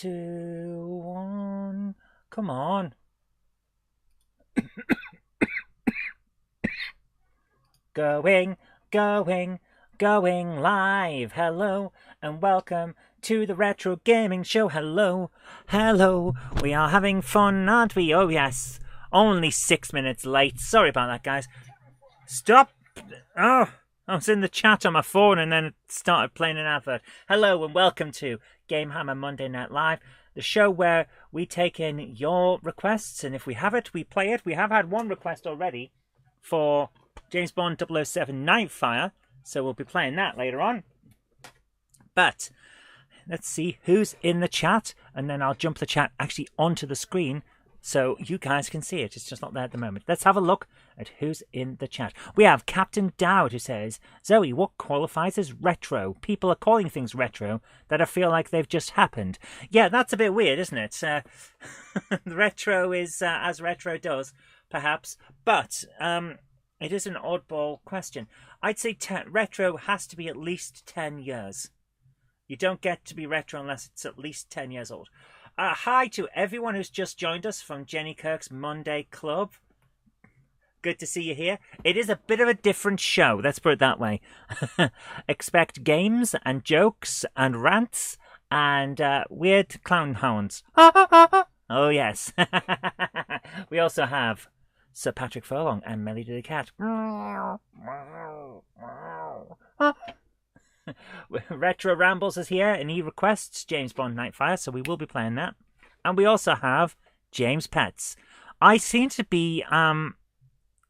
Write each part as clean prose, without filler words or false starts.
2, 1. Come on. Going live. Hello and welcome to the Retro Gaming Show. Hello. We are having fun, aren't we? Oh, yes. Only 6 minutes late. Sorry about that, guys. Stop. Oh, I was in the chat on my phone and then it started playing an advert. Hello and welcome to GameHammer Monday Night Live, the show where we take in your requests, and if we have it, we play it. We have had one request already for James Bond 007 Nightfire, so we'll be playing that later on. But let's see who's in the chat, and then I'll jump the chat actually onto the screen so you guys can see it. It's just not there at the moment. Let's have a look at who's in the chat. We have Captain Dowd who says, Zoe, what qualifies as retro? People are calling things retro that I feel like they've just happened. Yeah, that's a bit weird, isn't it? Retro is as retro does, perhaps, but it is an oddball question. I'd say retro has to be at least 10 years. You don't get to be retro unless it's at least 10 years old. Hi to everyone who's just joined us from Jenny Kirk's Monday Club. Good to see you here. It is a bit of a different show, let's put it that way. Expect games and jokes and rants and weird clown hounds. Oh, yes. We also have Sir Patrick Furlong and Melly the Cat. Retro Rambles is here and he requests James Bond Nightfire, so we will be playing that. And we also have James Pets. I seem to be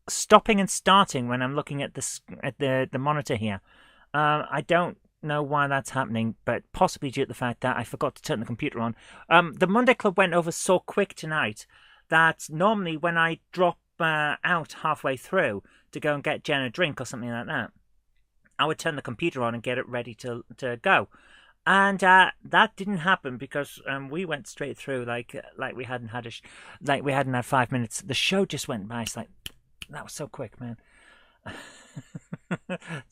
stopping and starting when I'm looking at the monitor here. I don't know why that's happening, but possibly due to the fact that I forgot to turn the computer on. The Monday Club went over so quick tonight that normally when I drop out halfway through to go and get Jen a drink or something like that, I would turn the computer on and get it ready to go, and that didn't happen because we went straight through like we hadn't had 5 minutes. The show just went by. It's like that was so quick, man.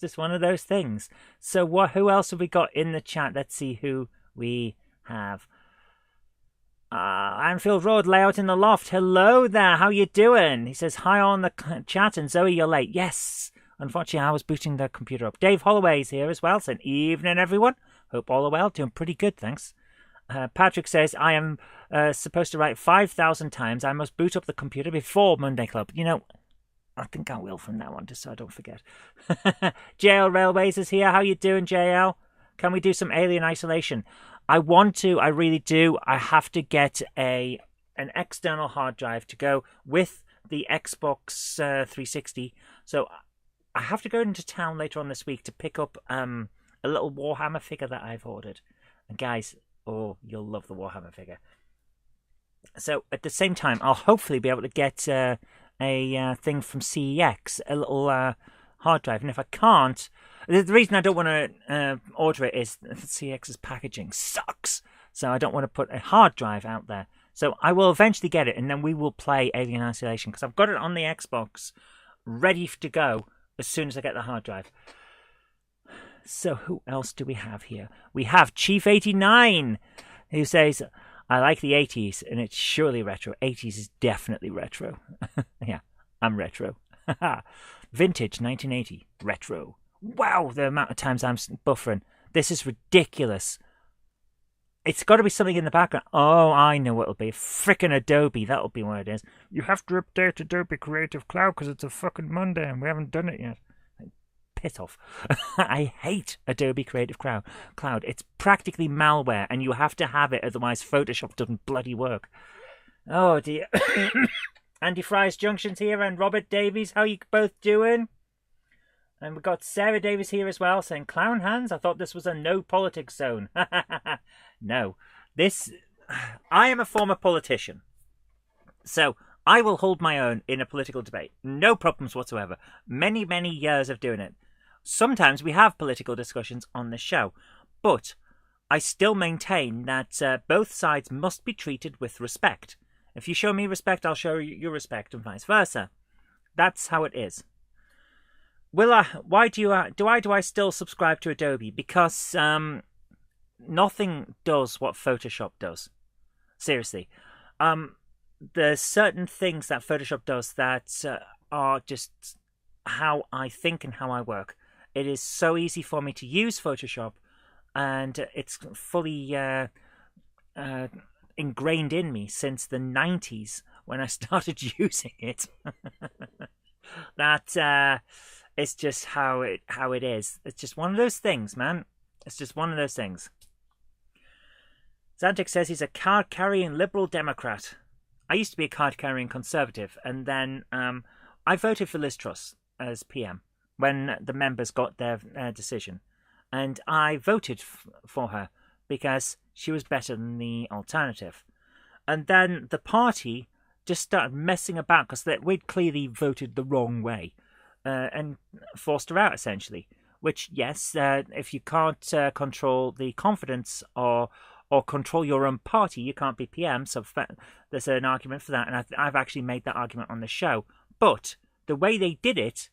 Just one of those things. So who else have we got in the chat? Let's see who we have. Anfield Road Layout in the Loft. Hello there. How you doing? He says hi on the chat, and Zoe, you're late. Yes. Unfortunately, I was booting the computer up. Dave Holloway's here as well. Saying, evening, everyone. Hope all are well. Doing pretty good, thanks. Patrick says, I am supposed to write 5,000 times. I must boot up the computer before Monday Club. You know, I think I will from now on, just so I don't forget. JL Railways is here. How you doing, JL? Can we do some Alien Isolation? I want to. I really do. I have to get an external hard drive to go with the Xbox 360. So I have to go into town later on this week to pick up a little Warhammer figure that I've ordered. And guys, oh, you'll love the Warhammer figure. So at the same time, I'll hopefully be able to get a thing from CEX, a little hard drive. And if I can't, the reason I don't want to order it is CEX's packaging sucks. So I don't want to put a hard drive out there. So I will eventually get it, and then we will play Alien Isolation, because I've got it on the Xbox ready to go as soon as I get the hard drive. So who else do we have here? We have Chief 89, who says, I like the 80s, and it's surely retro. 80s is definitely retro. Yeah, I'm retro. Vintage 1980, retro. Wow, the amount of times I'm buffering. This is ridiculous. It's got to be something in the background. Oh, I know what it'll be. Frickin' Adobe. That'll be what it is. You have to update Adobe Creative Cloud because it's a fucking Monday and we haven't done it yet. Piss off. I hate Adobe Creative Cloud. It's practically malware and you have to have it, otherwise Photoshop doesn't bloody work. Oh, dear. Andy Fry's Junction's here and Robert Davies. How you both doing? And we've got Sarah Davis here as well, saying, Clown hands? I thought this was a no politics zone. No. I am a former politician. So I will hold my own in a political debate. No problems whatsoever. Many, many years of doing it. Sometimes we have political discussions on this show. But I still maintain that both sides must be treated with respect. If you show me respect, I'll show you respect, and vice versa. That's how it is. Why do I still subscribe to Adobe? Because nothing does what Photoshop does. Seriously. There's certain things that Photoshop does that are just how I think and how I work. It is so easy for me to use Photoshop, and it's fully ingrained in me since the 90s when I started using it. That it's just how it is. It's just one of those things, man. It's just one of those things. Zantic says he's a card-carrying Liberal Democrat. I used to be a card-carrying Conservative, and then I voted for Liz Truss as PM when the members got their decision. And I voted for her because she was better than the alternative. And then the party just started messing about because we'd clearly voted the wrong way and forced her out, essentially. Which, yes, if you can't control the confidence or control your own party, you can't be PM. So there's an argument for that, and I've actually made that argument on the show. But the way they did it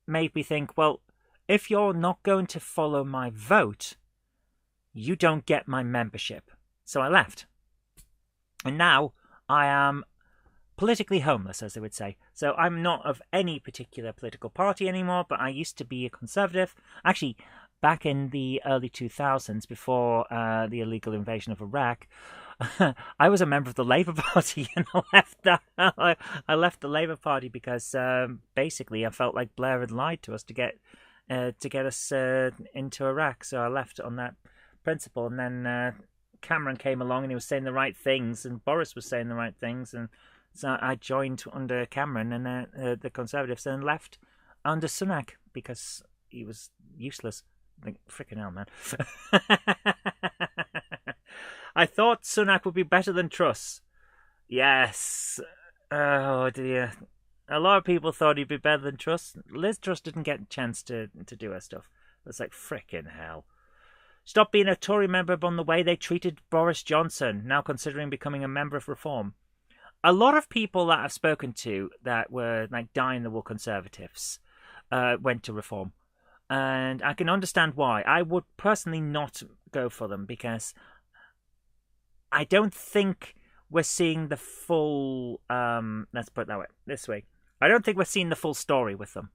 made me think, well, if you're not going to follow my vote, you don't get my membership. So I left. And now I am politically homeless, as they would say. So I'm not of any particular political party anymore, but I used to be a Conservative. Actually, back in the early 2000s, before the illegal invasion of Iraq, I was a member of the Labour Party, and I left the Labour Party because basically I felt like Blair had lied to us to get us into Iraq. So I left on that principle, and then Cameron came along and he was saying the right things, and Boris was saying the right things, and so I joined under Cameron and the Conservatives, and left under Sunak because he was useless. Like, freaking hell, man. I thought Sunak would be better than Truss. Yes. Oh, dear. A lot of people thought he'd be better than Truss. Liz Truss didn't get a chance to do her stuff. It's like, freaking hell. Stop being a Tory member on the way they treated Boris Johnson, now considering becoming a member of Reform. A lot of people that I've spoken to that were like dying-the-wool Conservatives went to Reform. And I can understand why. I would personally not go for them because I don't think we're seeing the full... let's put it that way. This way. I don't think we're seeing the full story with them.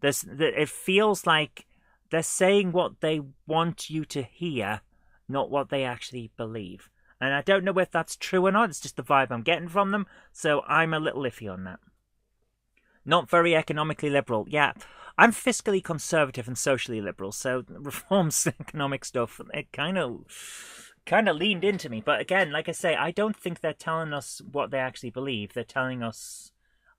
It feels like they're saying what they want you to hear, not what they actually believe. And I don't know if that's true or not. It's just the vibe I'm getting from them. So I'm a little iffy on that. Not very economically liberal. Yeah, I'm fiscally conservative and socially liberal. So Reform's economic stuff, it kind of leaned into me. But again, like I say, I don't think they're telling us what they actually believe. They're telling us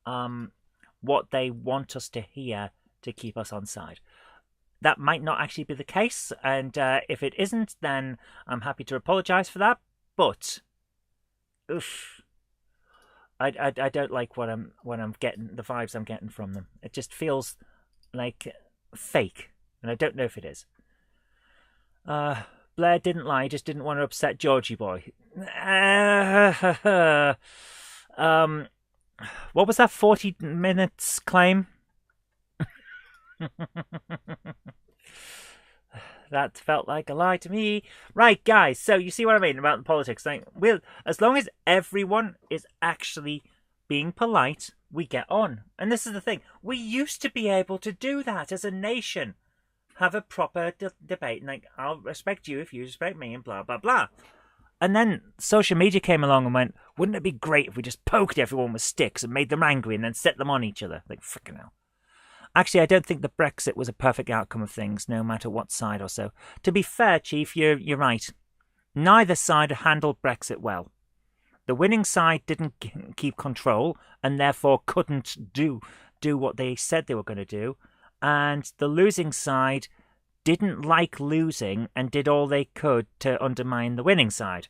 what they want us to hear to keep us on side. That might not actually be the case. And if it isn't, then I'm happy to apologise for that. But, oof, I don't like what I'm getting, the vibes I'm getting from them. It just feels like fake, and I don't know if it is. Blair didn't lie, just didn't want to upset Georgie boy. What was that 40 minutes claim? That felt like a lie to me. Right, guys, so you see what I mean about the politics. Like, as long as everyone is actually being polite, we get on. And this is the thing. We used to be able to do that as a nation. Have a proper debate. And like, I'll respect you if you respect me and blah, blah, blah. And then social media came along and went, wouldn't it be great if we just poked everyone with sticks and made them angry and then set them on each other? Like, frickin' hell. Actually, I don't think the Brexit was a perfect outcome of things, no matter what side or so. To be fair, Chief, you're right. Neither side handled Brexit well. The winning side didn't keep control and therefore couldn't do what they said they were going to do. And the losing side didn't like losing and did all they could to undermine the winning side.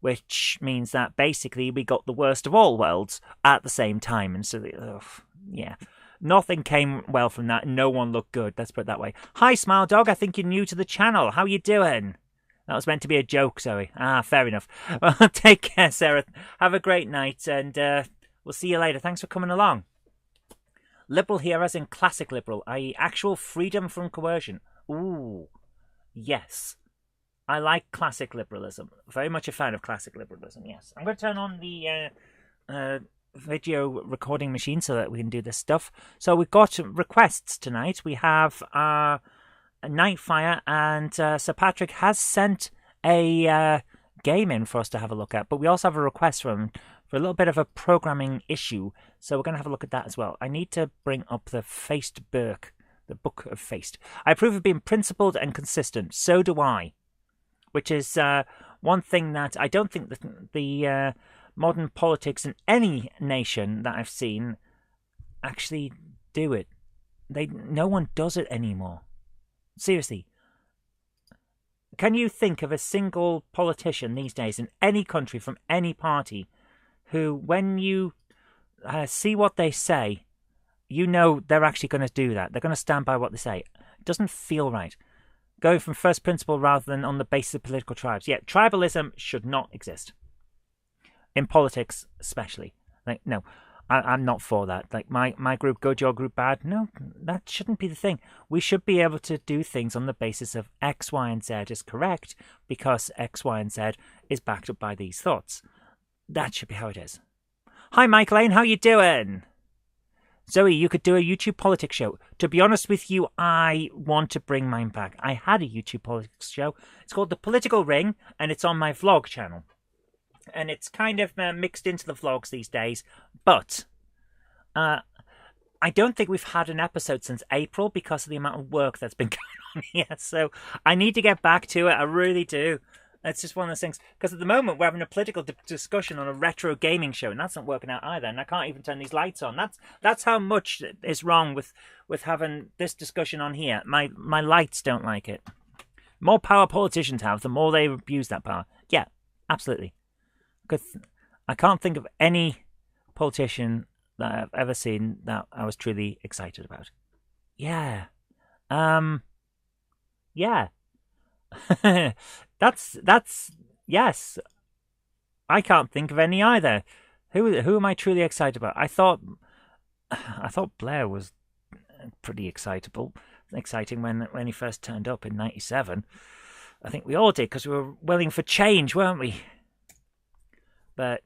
Which means that basically we got the worst of all worlds at the same time. And so, yeah. Nothing came well from that. No one looked good. Let's put it that way. Hi, Smile Dog. I think you're new to the channel. How you doing? That was meant to be a joke, Zoe. Fair enough. Well, take care, Sarah. Have a great night, and we'll see you later. Thanks for coming along. Liberal here as in classic liberal, i.e. actual freedom from coercion. Ooh, yes. I like classic liberalism. Very much a fan of classic liberalism, yes. I'm going to turn on the video recording machine so that we can do this stuff. So we've got requests tonight. We have Nightfire, and Sir Patrick has sent a game in for us to have a look at, but we also have a request from him for a little bit of a programming issue, so we're going to have a look at that as well. I need to bring up the Faced Book, the Book of Faced. I approve of being principled and consistent. So do I. Which is one thing that I don't think that the modern politics in any nation that I've seen actually do it. No one does it anymore. Seriously. Can you think of a single politician these days in any country from any party who, when you see what they say, you know they're actually going to do that? They're going to stand by what they say. It doesn't feel right. Going from first principle rather than on the basis of political tribes. Yeah, tribalism should not exist. In politics, especially. Like, no, I'm not for that. Like, my group good, your group bad. No, that shouldn't be the thing. We should be able to do things on the basis of X, Y, and Z is correct because X, Y, and Z is backed up by these thoughts. That should be how it is. Hi, Mike Lane, how you doing? Zoe, you could do a YouTube politics show. To be honest with you, I want to bring mine back. I had a YouTube politics show. It's called The Political Ring, and it's on my vlog channel. And it's kind of mixed into the vlogs these days. But I don't think we've had an episode since April because of the amount of work that's been going on here. So I need to get back to it. I really do. It's just one of those things. Because at the moment, we're having a political discussion on a retro gaming show, and that's not working out either. And I can't even turn these lights on. That's how much is wrong with having this discussion on here. My lights don't like it. The more power politicians have, the more they abuse that power. Yeah, absolutely. Because I can't think of any politician that I've ever seen that I was truly excited about. Yeah. Yeah. That's yes. I can't think of any either. Who am I truly excited about? I thought Blair was pretty exciting when he first turned up in '97. I think we all did because we were willing for change, weren't we? But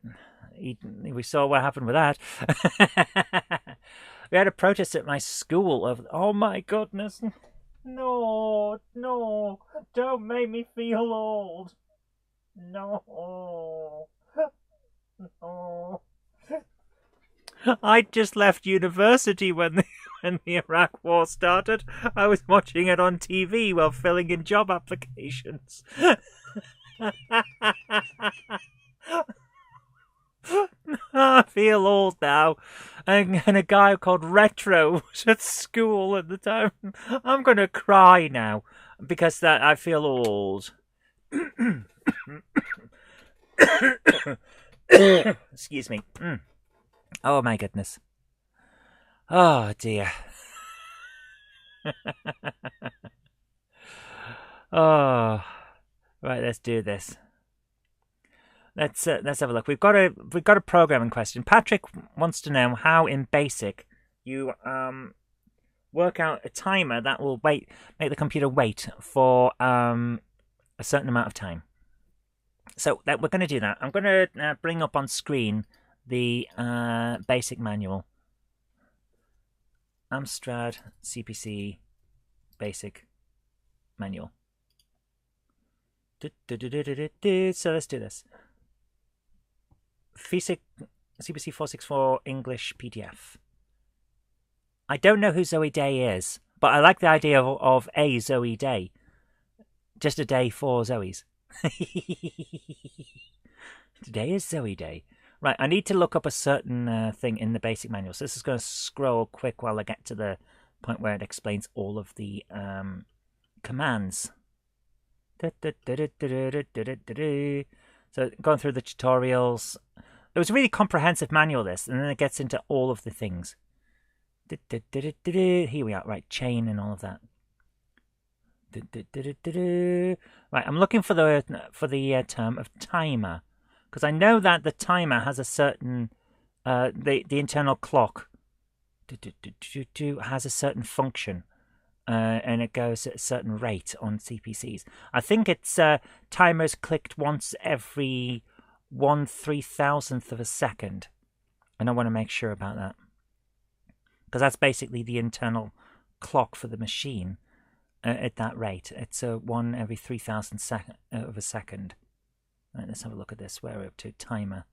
we saw what happened with that. We had a protest at my school of, oh my goodness. No, don't make me feel old. No. I just left university when the Iraq War started. I was watching it on TV while filling in job applications. I feel old now. And a guy called Retro was at school at the time. I'm going to cry now because I feel old. Excuse me. Oh my goodness. Oh dear. Oh, right. Let's do this. Let's have a look. We've got a programming question. Patrick wants to know how in BASIC you work out a timer that will make the computer wait for a certain amount of time. So we're going to do that. I'm going to bring up on screen the BASIC manual. Amstrad CPC BASIC manual. So let's do this. CPC 464 English PDF. I don't know who Zoe Day is, but I like the idea of a Zoe Day. Just a day for Zoe's. Today is Zoe Day. Right, I need to look up a certain thing in the BASIC manual. So this is going to scroll quick while I get to the point where it explains all of the commands. So going through the tutorials. It was a really comprehensive manual, this, and then it gets into all of the things. Here we are, right, chain and all of that. Right, I'm looking for the term of timer, because I know that the timer has a certain the internal clock has a certain function. and it goes at a certain rate on CPCs. I think it's timers clicked once every 1/3000th of a second, and I want to make sure about that because that's basically the internal clock for the machine at that rate. It's a 1 every 3000th of a second. Right, let's have a look at this. Where we're up to timer.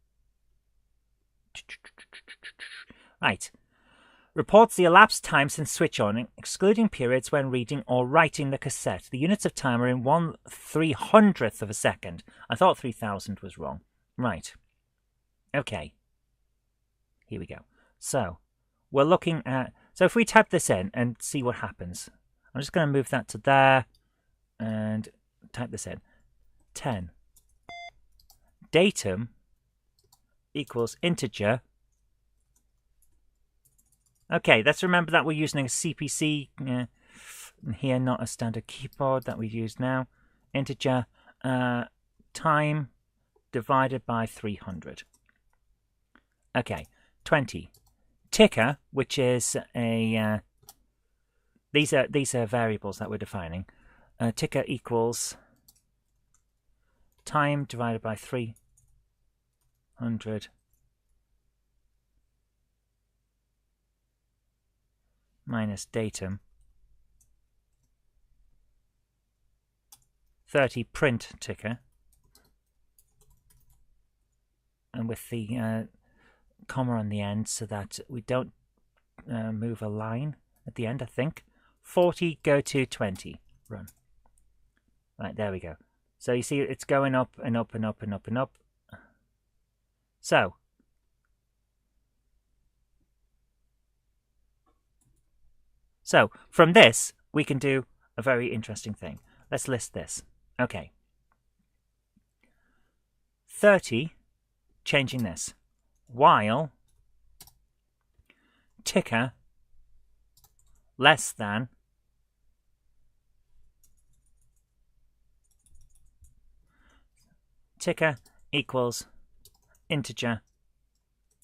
Right. Reports the elapsed time since switch on, excluding periods when reading or writing the cassette. The units of time are in 1/300th of a second. I thought 3000 was wrong. Right. Okay. Here we go. So, we're looking at... So if we type this in and see what happens. I'm just going to move that to there and type this in. 10. Datum equals integer. Okay, let's remember that we're using a CPC here, not a standard keyboard that we use now. Integer time divided by 300. Okay, 20. Ticker, which is a these are variables that we're defining. Ticker equals time divided by 300 minus datum. 30 print ticker, and with the comma on the end so that we don't move a line at the end, I think. 40 go to 20. Run. Right, there we go. So you see it's going up and up and up and up and up. So from this, we can do a very interesting thing. Let's list this. Okay. 30, changing this. While ticker less than ticker equals integer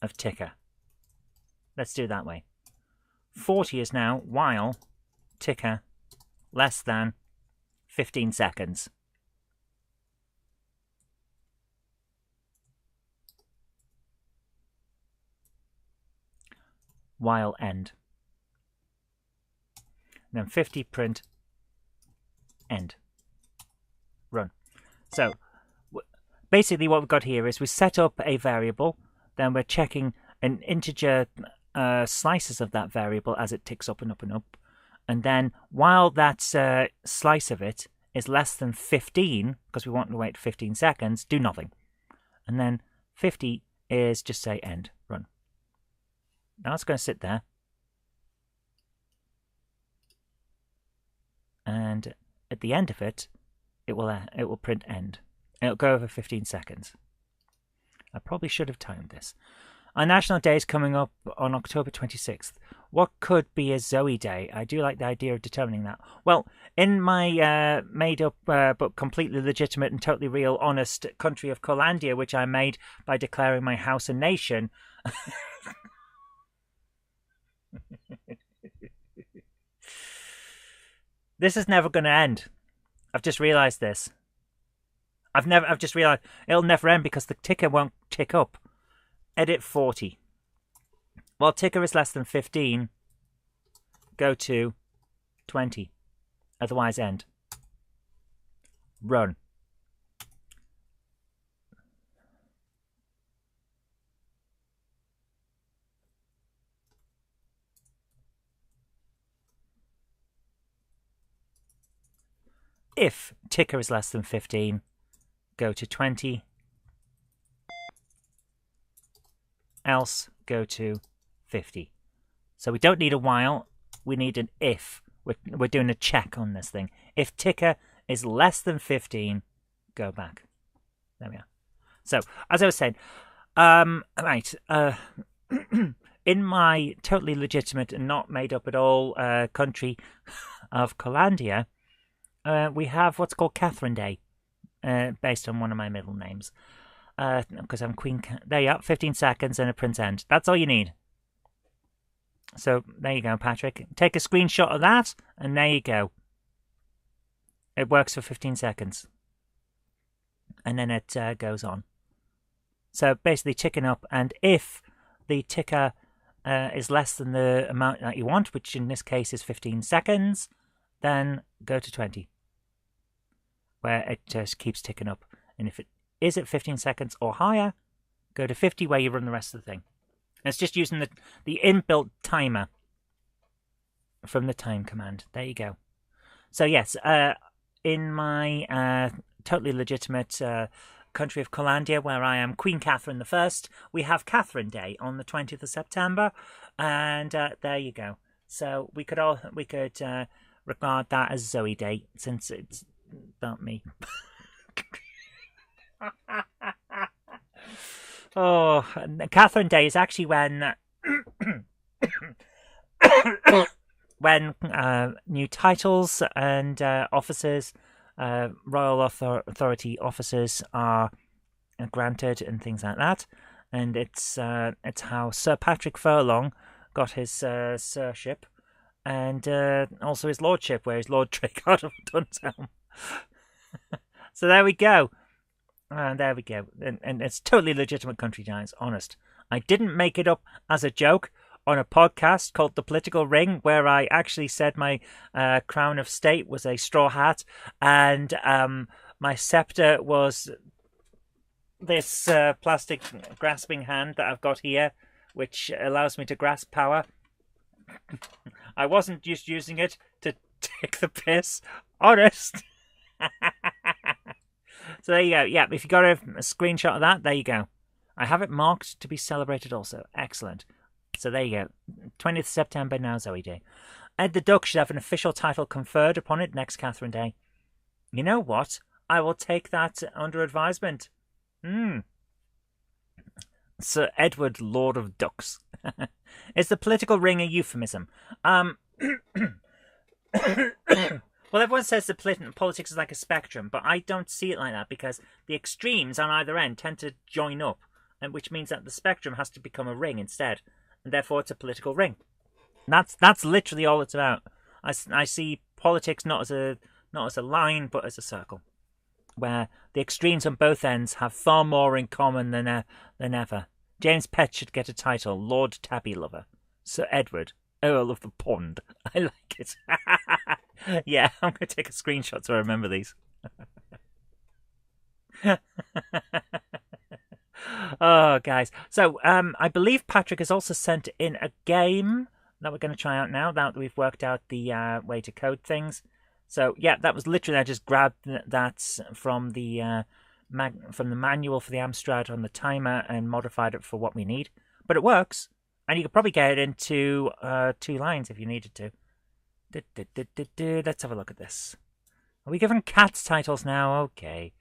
of ticker. Let's do it that way. 40 is now while ticker less than 15 seconds. While end. And then 50 print end. Run. So basically what we've got here is we set up a variable, then we're checking an integer slices of that variable as it ticks up and up and up. And then while that slice of it is less than 15, because we want to wait 15 seconds, do nothing. And then 50 is just say end, run. Now it's going to sit there. And at the end of it, it will print end. It'll go over 15 seconds. I probably should have timed this. Our National Day is coming up on October 26th. What could be a Zoe Day? I do like the idea of determining that. Well, in my made-up but completely legitimate and totally real, honest country of Colandia, which I made by declaring my house a nation... This is never going to end. I've just realised this. I've just realised it'll never end because the ticker won't tick up. Edit 40. While ticker is less than 15, go to 20. Otherwise end. Run. If ticker is less than 15, go to 20. Else, go to 50. So we don't need a while, we need an if. We're doing a check on this thing. If ticker is less than 15, go back. There we are. So, as I was saying, in my totally legitimate and not made up at all country of Colandia, we have what's called Catherine Day, based on one of my middle names. Because I'm Queen... There you are, 15 seconds and a print end. That's all you need. So there you go, Patrick. Take a screenshot of that, and there you go. It works for 15 seconds. And then it goes on. So basically ticking up, and if the ticker is less than the amount that you want, which in this case is 15 seconds, then go to 20, where it just keeps ticking up. And if it is at 15 seconds or higher, go to 50, where you run the rest of the thing. And it's just using the inbuilt timer from the time command. There you go. So yes, in my totally legitimate country of Collandia, where I am Queen Catherine I, we have Catherine Day on the 20th of September, and there you go. So we could regard that as Zoe Day, since it's about me. Oh, Catherine Day is actually when when new titles and offices, royal authority offices are granted and things like that. And it's how Sir Patrick Furlong got his sirship, and also his lordship, where he's Lord Draycott of Duntown. So there we go. There we go. And it's totally legitimate country, guys, honest. I didn't make it up as a joke on a podcast called The Political Ring, where I actually said my crown of state was a straw hat, and my scepter was this plastic grasping hand that I've got here, which allows me to grasp power. I wasn't just using it to take the piss. Honest. So there you go. Yeah, if you got a screenshot of that, there you go. I have it marked to be celebrated also. Excellent. So there you go. 20th September, now Zoe Day. Ed the Duck should have an official title conferred upon it next Catherine Day. You know what? I will take that under advisement. Sir Edward, Lord of Ducks. Is the political ring a euphemism? Well, everyone says the politics is like a spectrum, but I don't see it like that, because the extremes on either end tend to join up, and which means that the spectrum has to become a ring instead, and therefore it's a political ring. That's literally all it's about. I see politics not as a line, but as a circle, where the extremes on both ends have far more in common than ever. James Pett should get a title, Lord Tabby Lover. Sir Edward, Earl of the Pond. I like it. Yeah, I'm going to take a screenshot so I remember these. Oh, guys. So, I believe Patrick has also sent in a game that we're going to try out now, now that we've worked out the way to code things. So, yeah, that was literally, I just grabbed that from the manual for the Amstrad on the timer and modified it for what we need. But it works, and you could probably get it into 2 lines if you needed to. Let's have a look at this. Are we given cats titles now? Okay.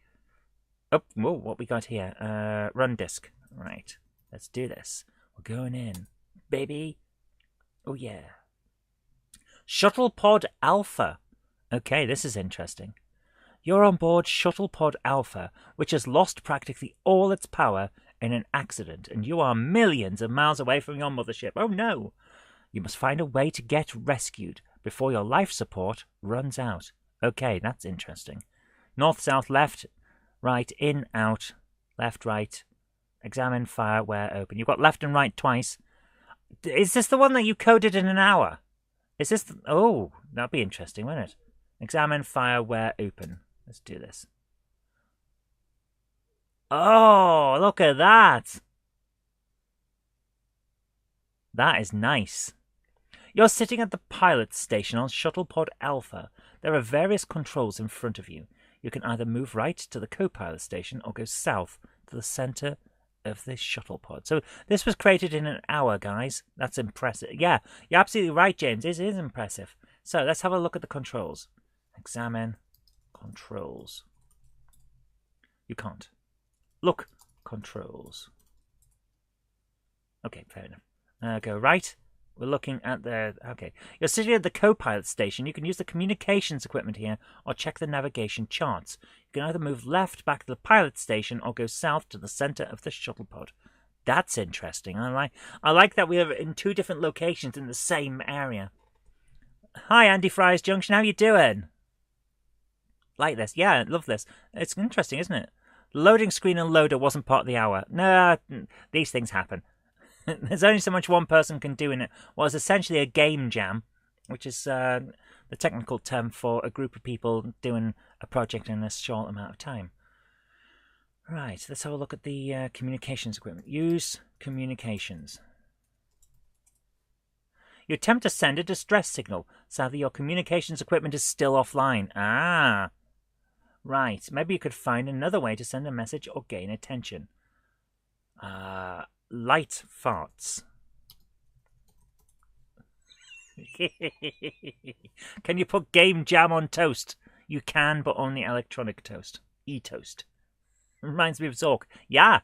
Oh, whoa, what we got here? Run disk. Right. Let's do this. We're going in. Baby. Oh, yeah. Shuttlepod Alpha. Okay, this is interesting. You're on board Shuttlepod Alpha, which has lost practically all its power in an accident, and you are millions of miles away from your mothership. Oh, no. You must find a way to get rescued before your life support runs out. Okay, that's interesting. North, south, left, right, in, out, left, right. Examine, fire, where, open. You've got left and right twice. Is this the one that you coded in an hour? Is this... Oh, that'd be interesting, wouldn't it? Examine, fire, where, open. Let's do this. Oh, look at that. That is nice. You're sitting at the pilot station on Shuttlepod Alpha. There are various controls in front of you. You can either move right to the co-pilot station or go south to the center of this shuttlepod. So this was created in an hour, guys. That's impressive. Yeah, you're absolutely right, James. It is impressive. So let's have a look at the controls. Examine controls. You can't. Look, controls. Okay, fair enough. Go right. We're looking at the... Okay. You're sitting at the co-pilot station. You can use the communications equipment here or check the navigation charts. You can either move left back to the pilot station or go south to the center of the shuttlepod. That's interesting. I like that we are in 2 different locations in the same area. Hi, Andy Fry's Junction. How you doing? Like this. Yeah, I love this. It's interesting, isn't it? The loading screen and loader wasn't part of the hour. No, these things happen. There's only so much one person can do in it. Well, it's essentially a game jam, which is the technical term for a group of people doing a project in a short amount of time. Right, let's have a look at the communications equipment. Use communications. You attempt to send a distress signal. Sadly, your communications equipment is still offline. Ah, right. Maybe you could find another way to send a message or gain attention. Light farts. Can you put game jam on toast? You can, but only electronic toast. E-toast. Reminds me of Zork. Yeah.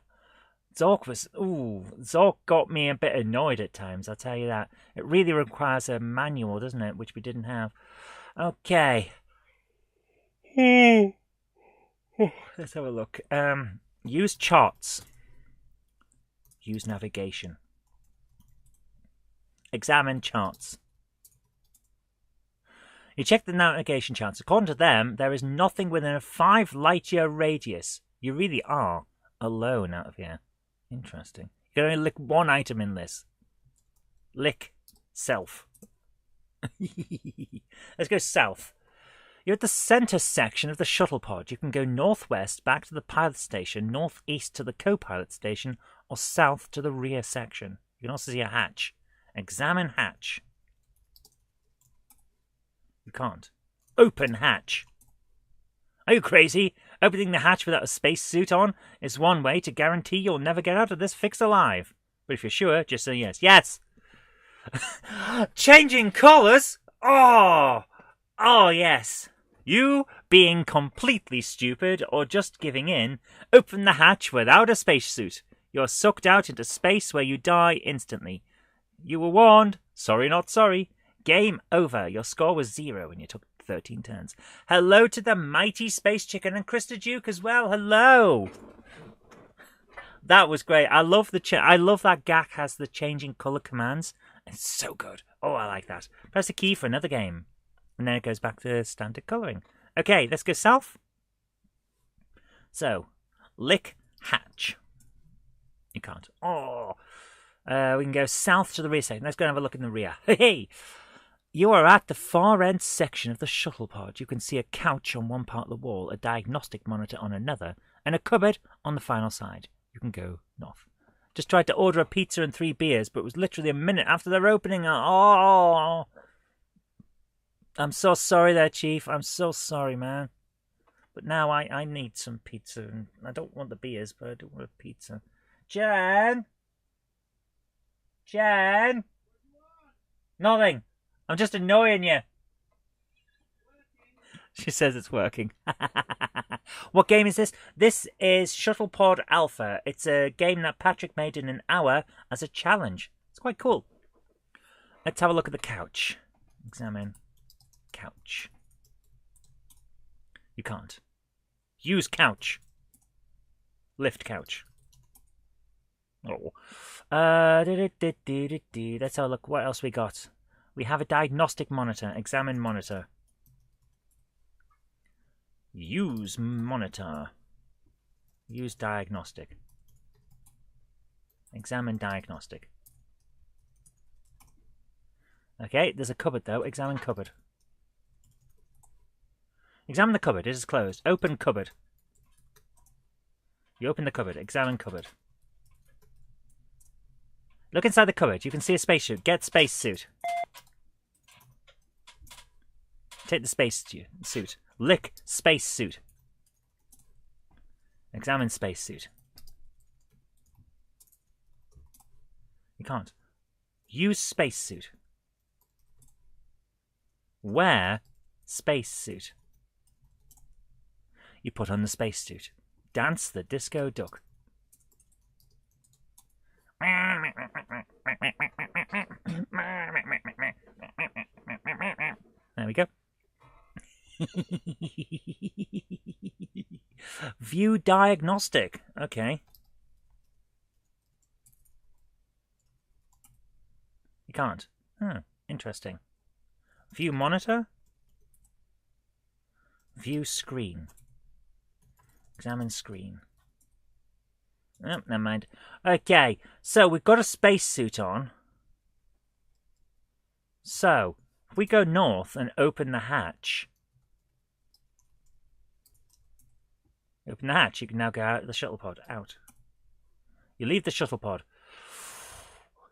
Zork got me a bit annoyed at times, I'll tell you that. It really requires a manual, doesn't it? Which we didn't have. Okay. Let's have a look. Use charts. Use navigation. Examine charts. You check the navigation charts. According to them, there is nothing within a 5 light-year radius. You really are alone out of here. Interesting. You can only lick one item in this. Lick self. Let's go south. You're at the center section of the shuttle pod. You can go northwest back to the pilot station, northeast to the co-pilot station, or south to the rear section. You can also see a hatch. Examine hatch. You can't. Open hatch. Are you crazy? Opening the hatch without a spacesuit on is one way to guarantee you'll never get out of this fix alive. But if you're sure, just say yes. Yes! Changing colours? Oh! Oh, yes. You, being completely stupid or just giving in, open the hatch without a spacesuit. You're sucked out into space where you die instantly. You were warned. Sorry, not sorry. Game over. Your score was 0 and you took 13 turns. Hello to the mighty Space Chicken and Krista Duke as well. Hello. That was great. I love I love that GAC has the changing colour commands. It's so good. Oh, I like that. Press the key for another game. And then it goes back to standard colouring. Okay, let's go south. So, lick hatch. You can't. Oh. We can go south to the rear section. Let's go and have a look in the rear. Hey! You are at the far end section of the shuttle pod. You can see a couch on one part of the wall, a diagnostic monitor on another, and a cupboard on the final side. You can go north. Just tried to order a pizza and 3 beers, but it was literally a minute after their opening. Oh! I'm so sorry there, Chief. I'm so sorry, man. But now I need some pizza. And I don't want the beers, but I do want a pizza. Jan? Jan? Nothing. I'm just annoying you. She says it's working. What game is this? This is Shuttlepod Alpha. It's a game that Patrick made in an hour as a challenge. It's quite cool. Let's have a look at the couch. Examine couch. You can't. Use couch. Lift couch. Oh. Let's have a look. What else we got? We have a diagnostic monitor. Examine monitor. Use monitor. Use diagnostic. Examine diagnostic. Okay, there's a cupboard though. Examine cupboard. Examine the cupboard. It is closed. Open cupboard. You open the cupboard. Examine cupboard. Look inside the cupboard. You can see a spacesuit. Get spacesuit. Take the spacesuit. Lick spacesuit. Examine spacesuit. You can't. Use spacesuit. Wear spacesuit. You put on the spacesuit. Dance the disco duck. There we go. View diagnostic. Okay. You can't. Interesting. View monitor. View screen. Examine screen. Oh, never mind. Okay, so we've got a spacesuit on. So, if we go north and open the hatch... Open the hatch, you can now go out of the shuttle pod. Out. You leave the shuttle pod.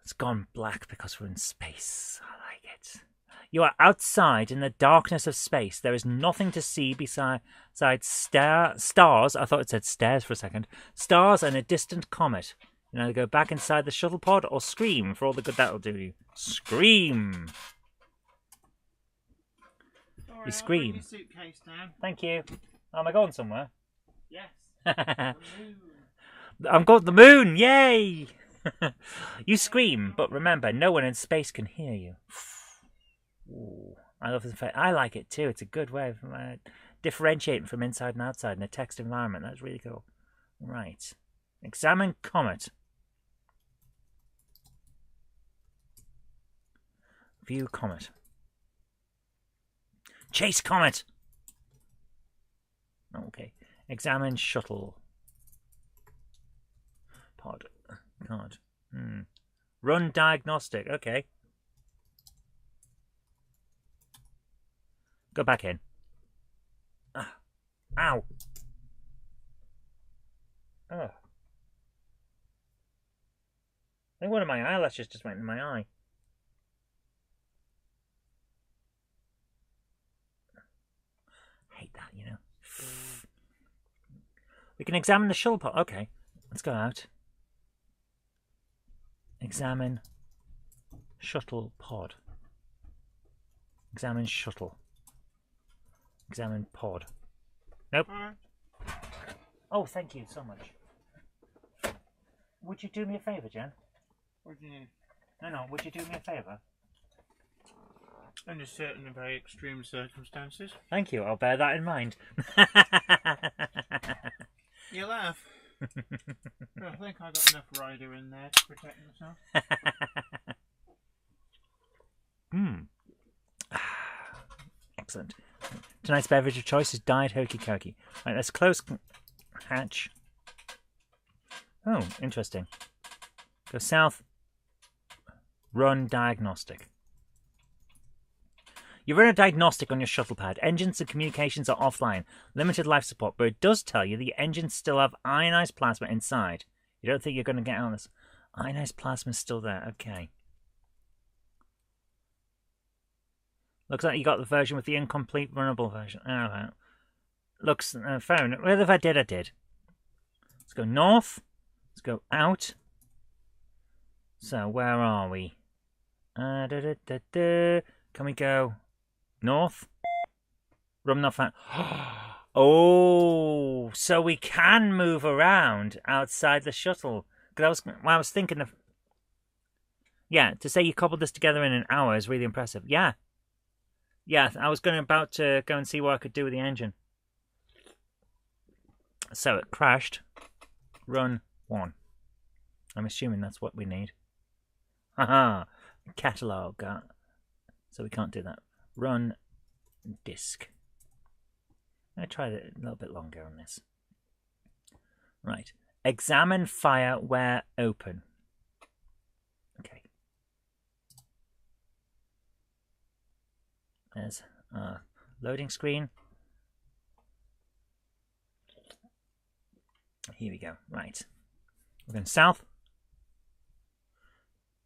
It's gone black because we're in space. I like it. You are outside in the darkness of space. There is nothing to see besides stars. I thought it said stairs for a second. Stars and a distant comet. You know, go back inside the shuttle pod or scream for all the good that'll do you. Scream. Sorry, You scream. I'll bring your suitcase down. Thank you. Am I going somewhere? Yes. The moon. I've got the moon. Yay! You scream, but remember, no one in space can hear you. Ooh, I love the. I like it too. It's a good way of differentiating from inside and outside in a text environment. That's really cool. Right. Examine comet. View comet. Chase comet. Okay. Examine shuttle. Pod. God. Run diagnostic. Okay. Go back in. Ow. Oh. I think one of my eyelashes just went in my eye. I hate that, you know. We can examine the shuttle pod. Okay. Let's go out. Examine shuttle pod. Examine shuttle. Examine pod. Nope. Oh, thank you so much. Would you do me a favour, Jen? What do you need? No, would you do me a favour? Under certain and very extreme circumstances. Thank you, I'll bear that in mind. You laugh. I think I got enough rider in there to protect myself. Excellent. Tonight's beverage of choice is Diet Hokey Cokey. Right, let's close hatch. Oh, interesting. Go south. Run diagnostic. You run a diagnostic on your shuttle pad. Engines and communications are offline. Limited life support, but it does tell you the engines still have ionized plasma inside. You don't think you're going to get out of this? Ionized plasma is still there. Okay. Looks like you got the version with the incomplete runnable version. Oh, well. Looks fair enough. Well, if I did, I did. Let's go north. Let's go out. So, where are we? Can we go north? Run not fat. Oh, so we can move around outside the shuttle. Because I was thinking of... Yeah, to say you cobbled this together in an hour is really impressive. Yeah. Yeah, I was about to go and see what I could do with the engine. So it crashed. Run 1. I'm assuming that's what we need. Haha. Catalogue. So we can't do that. Run disk. I'm going to try it a little bit longer on this. Right. Examine fire where open. Okay. There's a loading screen. Here we go. Right. We're going south.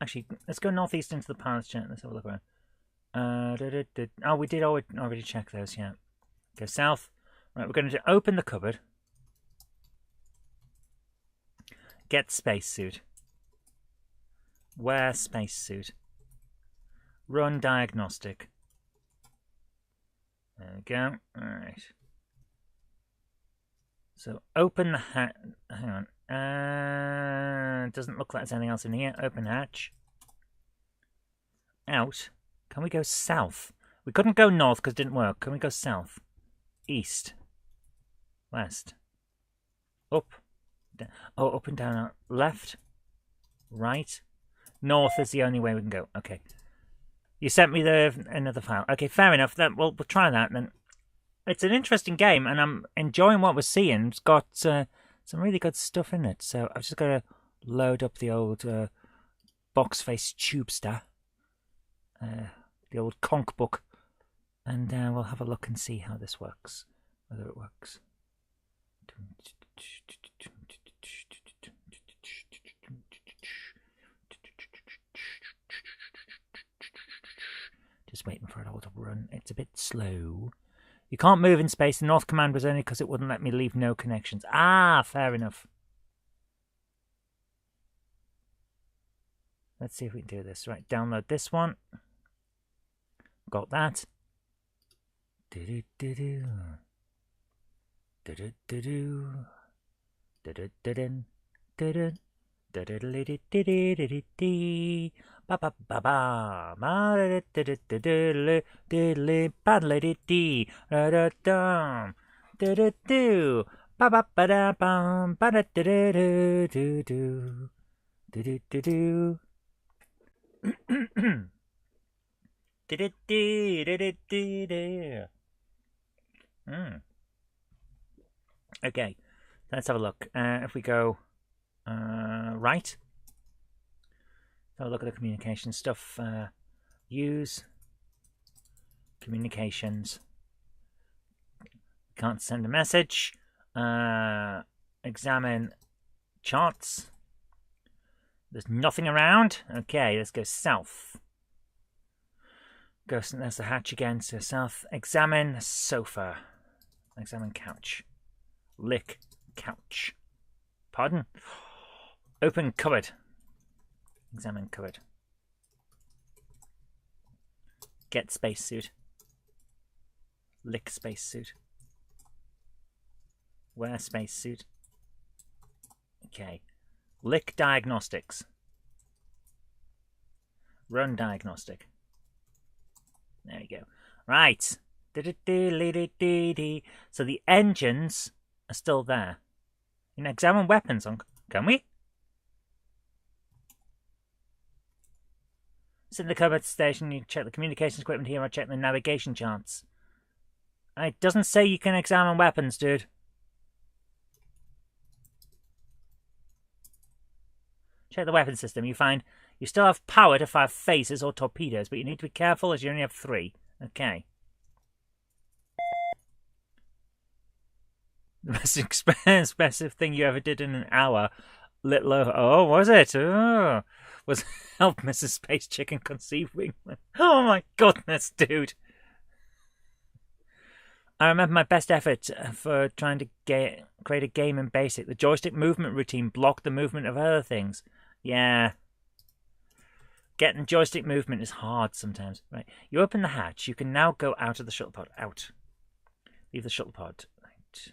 Actually, let's go northeast into the pilots jet. Let's have a look around. Oh, we did already check those, yeah. Go south. Right, we're going to open the cupboard. Get spacesuit. Wear spacesuit. Run diagnostic. There we go. Alright. So open the hatch. Hang on. Doesn't look like there's anything else in here. Open hatch. Out. Can we go south? We couldn't go north because it didn't work. Can we go south? East. West. Up. Down. Oh, up and down. Left. Right. North is the only way we can go. Okay. You sent me another file. Okay, fair enough. Then we'll try that then. It's an interesting game, and I'm enjoying what we're seeing. It's got some really good stuff in it. So I've just got to load up the old box face tubester, the old conch book, and we'll have a look and see how this works, whether it works. Just waiting for it all to run. It's a bit slow. You can't move in space. The North command was only because it wouldn't let me leave no connections. Ah, fair enough. Let's see if we can do this. Right, download this one. Got that. Do-do-do-do. Do-do-do-do. Do-do-do-do. Do-do. Do-do-do-do-do-do-do. Ba-ba-ba-ba. Ma-da-da-da-da-da-da-da-da-da-da-da-da-da. Da-da-dum. Do-do-do. Ba-ba-ba-da-bum. Ba-da-da-da-da-do-do. Do-do-do-do. Okay, let's have a look. If we go right, have a look at the communication stuff. Use communications. Can't send a message. Examine charts. There's nothing around. Okay, let's go south. There's the hatch again. So south. Examine sofa. Examine couch. Lick couch. Pardon? Open cupboard. Examine cupboard. Get spacesuit. Lick spacesuit. Wear spacesuit. Okay. Lick diagnostics. Run diagnostic. There you go. Right. So the engines are still there. You can examine weapons on. Can we? Sit in the cupboard station. You check the communications equipment here. I check the navigation charts. It doesn't say you can examine weapons, dude. Check the weapon system. You find you still have power to fire phasers or torpedoes, but you need to be careful as you only have 3. Okay. The most expensive thing you ever did in an hour. Little over. Oh, was it? Oh, was help Mrs. Space Chicken conceive Wingman. Oh my goodness, dude. I remember my best effort for trying to create a game in BASIC. The joystick movement routine blocked the movement of other things. Yeah. Getting joystick movement is hard sometimes. Right. You open the hatch. You can now go out of the shuttle pod. Out. Leave the shuttle pod. Right.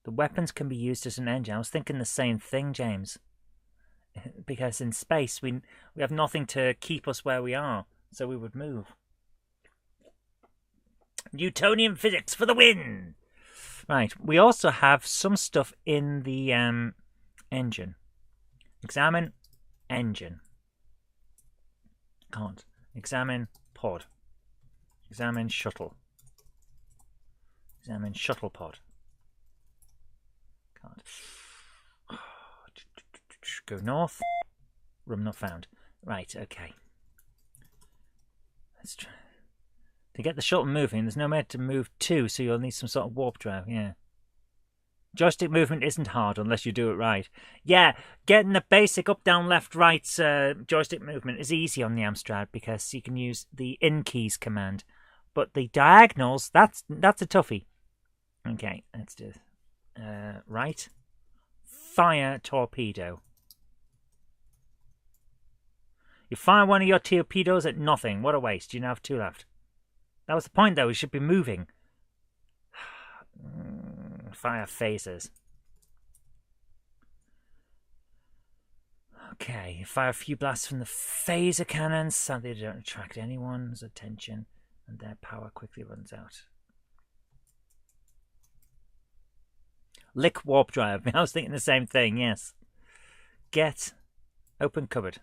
The weapons can be used as an engine. I was thinking the same thing, James. Because in space, we have nothing to keep us where we are. So we would move. Newtonian physics for the win! Right. We also have some stuff in the engine. Examine engine. Can't. Examine pod. Examine shuttle. Examine shuttle pod. Can't. Go north. Room not found. Right, okay. Let's try. To get the shuttle moving, there's no way to move to, so you'll need some sort of warp drive, yeah. Joystick movement isn't hard unless you do it right. Yeah, getting the basic up, down, left, right joystick movement is easy on the Amstrad because you can use the in keys command. But the diagonals, that's a toughie. Okay, let's do this. Right. Fire torpedo. You fire one of your torpedoes at nothing. What a waste. You now have 2 left. That was the point, though. We should be moving. Fire phasers. Okay, fire a few blasts from the phaser cannons. Sadly, they don't attract anyone's attention, and their power quickly runs out. Lick warp drive. I was thinking the same thing, yes. Get Open cupboard.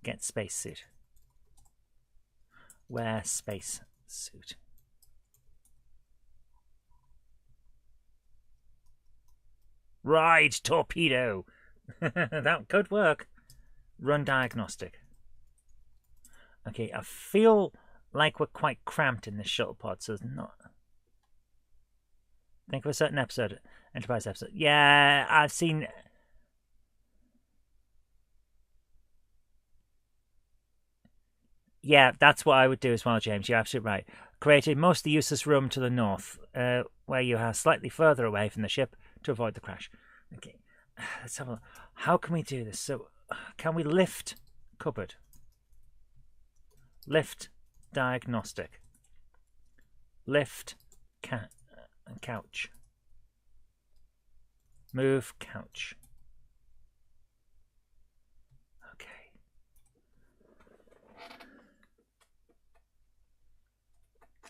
Get spacesuit. Wear spacesuit. Ride torpedo. That could work. Run diagnostic. Okay, I feel like we're quite cramped in this shuttle pod, so it's not. Think of a certain episode, Enterprise episode. Yeah, I've seen. Yeah, that's what I would do as well, James. You're absolutely right. Created most of the useless room to the north, where you are slightly further away from the ship to avoid the crash. Okay, let's have a look. How can we do this? So, can we lift cupboard? Lift diagnostic. Lift couch. Move couch. Okay.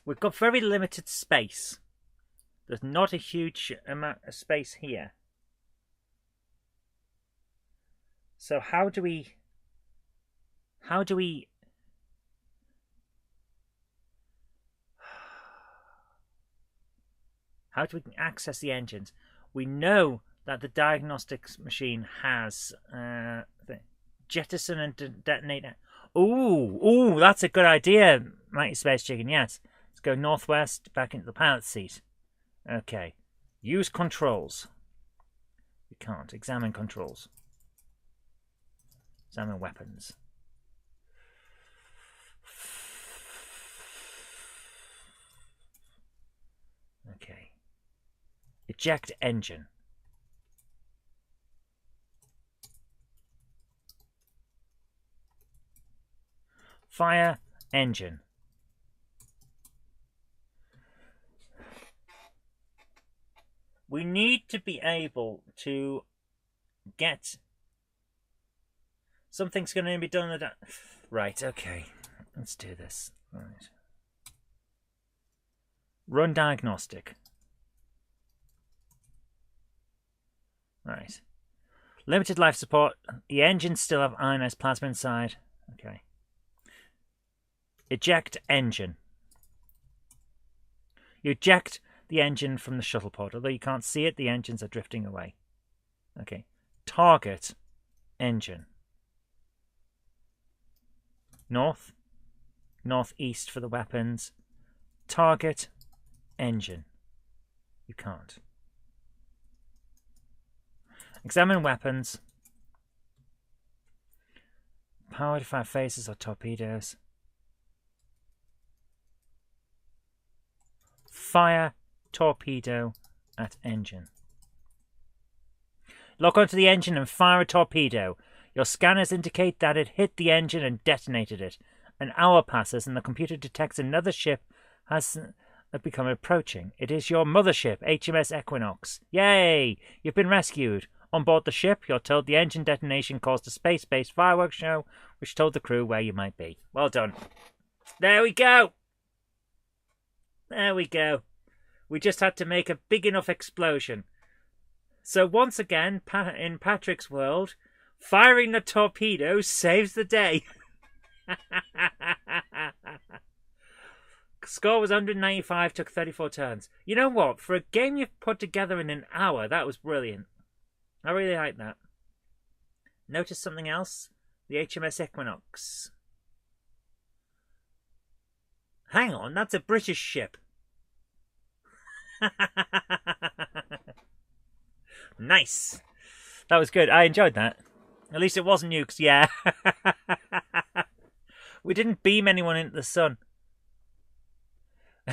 We've got very limited space. There's not a huge amount of space here. So how do we access the engines? We know that the diagnostics machine has jettison and detonator. Ooh, that's a good idea, Mighty Space Chicken. Yes, let's go northwest, back into the pilot seat. Okay, use controls. We can't. Examine controls. Examine weapons. Okay. Eject engine. Fire engine. We need to be able to get... Something's going to be done. Right, okay. Let's do this. Right. Run diagnostic. Right. Limited life support. The engines still have ionized plasma inside. Okay. Eject engine. You eject the engine from the shuttle pod. Although you can't see it, the engines are drifting away. Okay. Target engine. North. Northeast for the weapons. Target engine. You can't. Examine weapons. Power to fire phasers or torpedoes. Fire torpedo at engine. Lock onto the engine and fire a torpedo. Your scanners indicate that it hit the engine and detonated it. An hour passes and the computer detects another ship has become approaching. It is your mothership, HMS Equinox. Yay! You've been rescued. On board the ship, you're told the engine detonation caused a space-based fireworks show, which told the crew where you might be. Well done. There we go! There we go. We just had to make a big enough explosion. So once again, in Patrick's world, firing the torpedo saves the day. Score was 195, took 34 turns. You know what? For a game you've put together in an hour, that was brilliant. I really like that. Notice something else? The HMS Equinox. Hang on, that's a British ship. Nice. That was good. I enjoyed that. At least it wasn't nukes, yeah. We didn't beam anyone into the sun.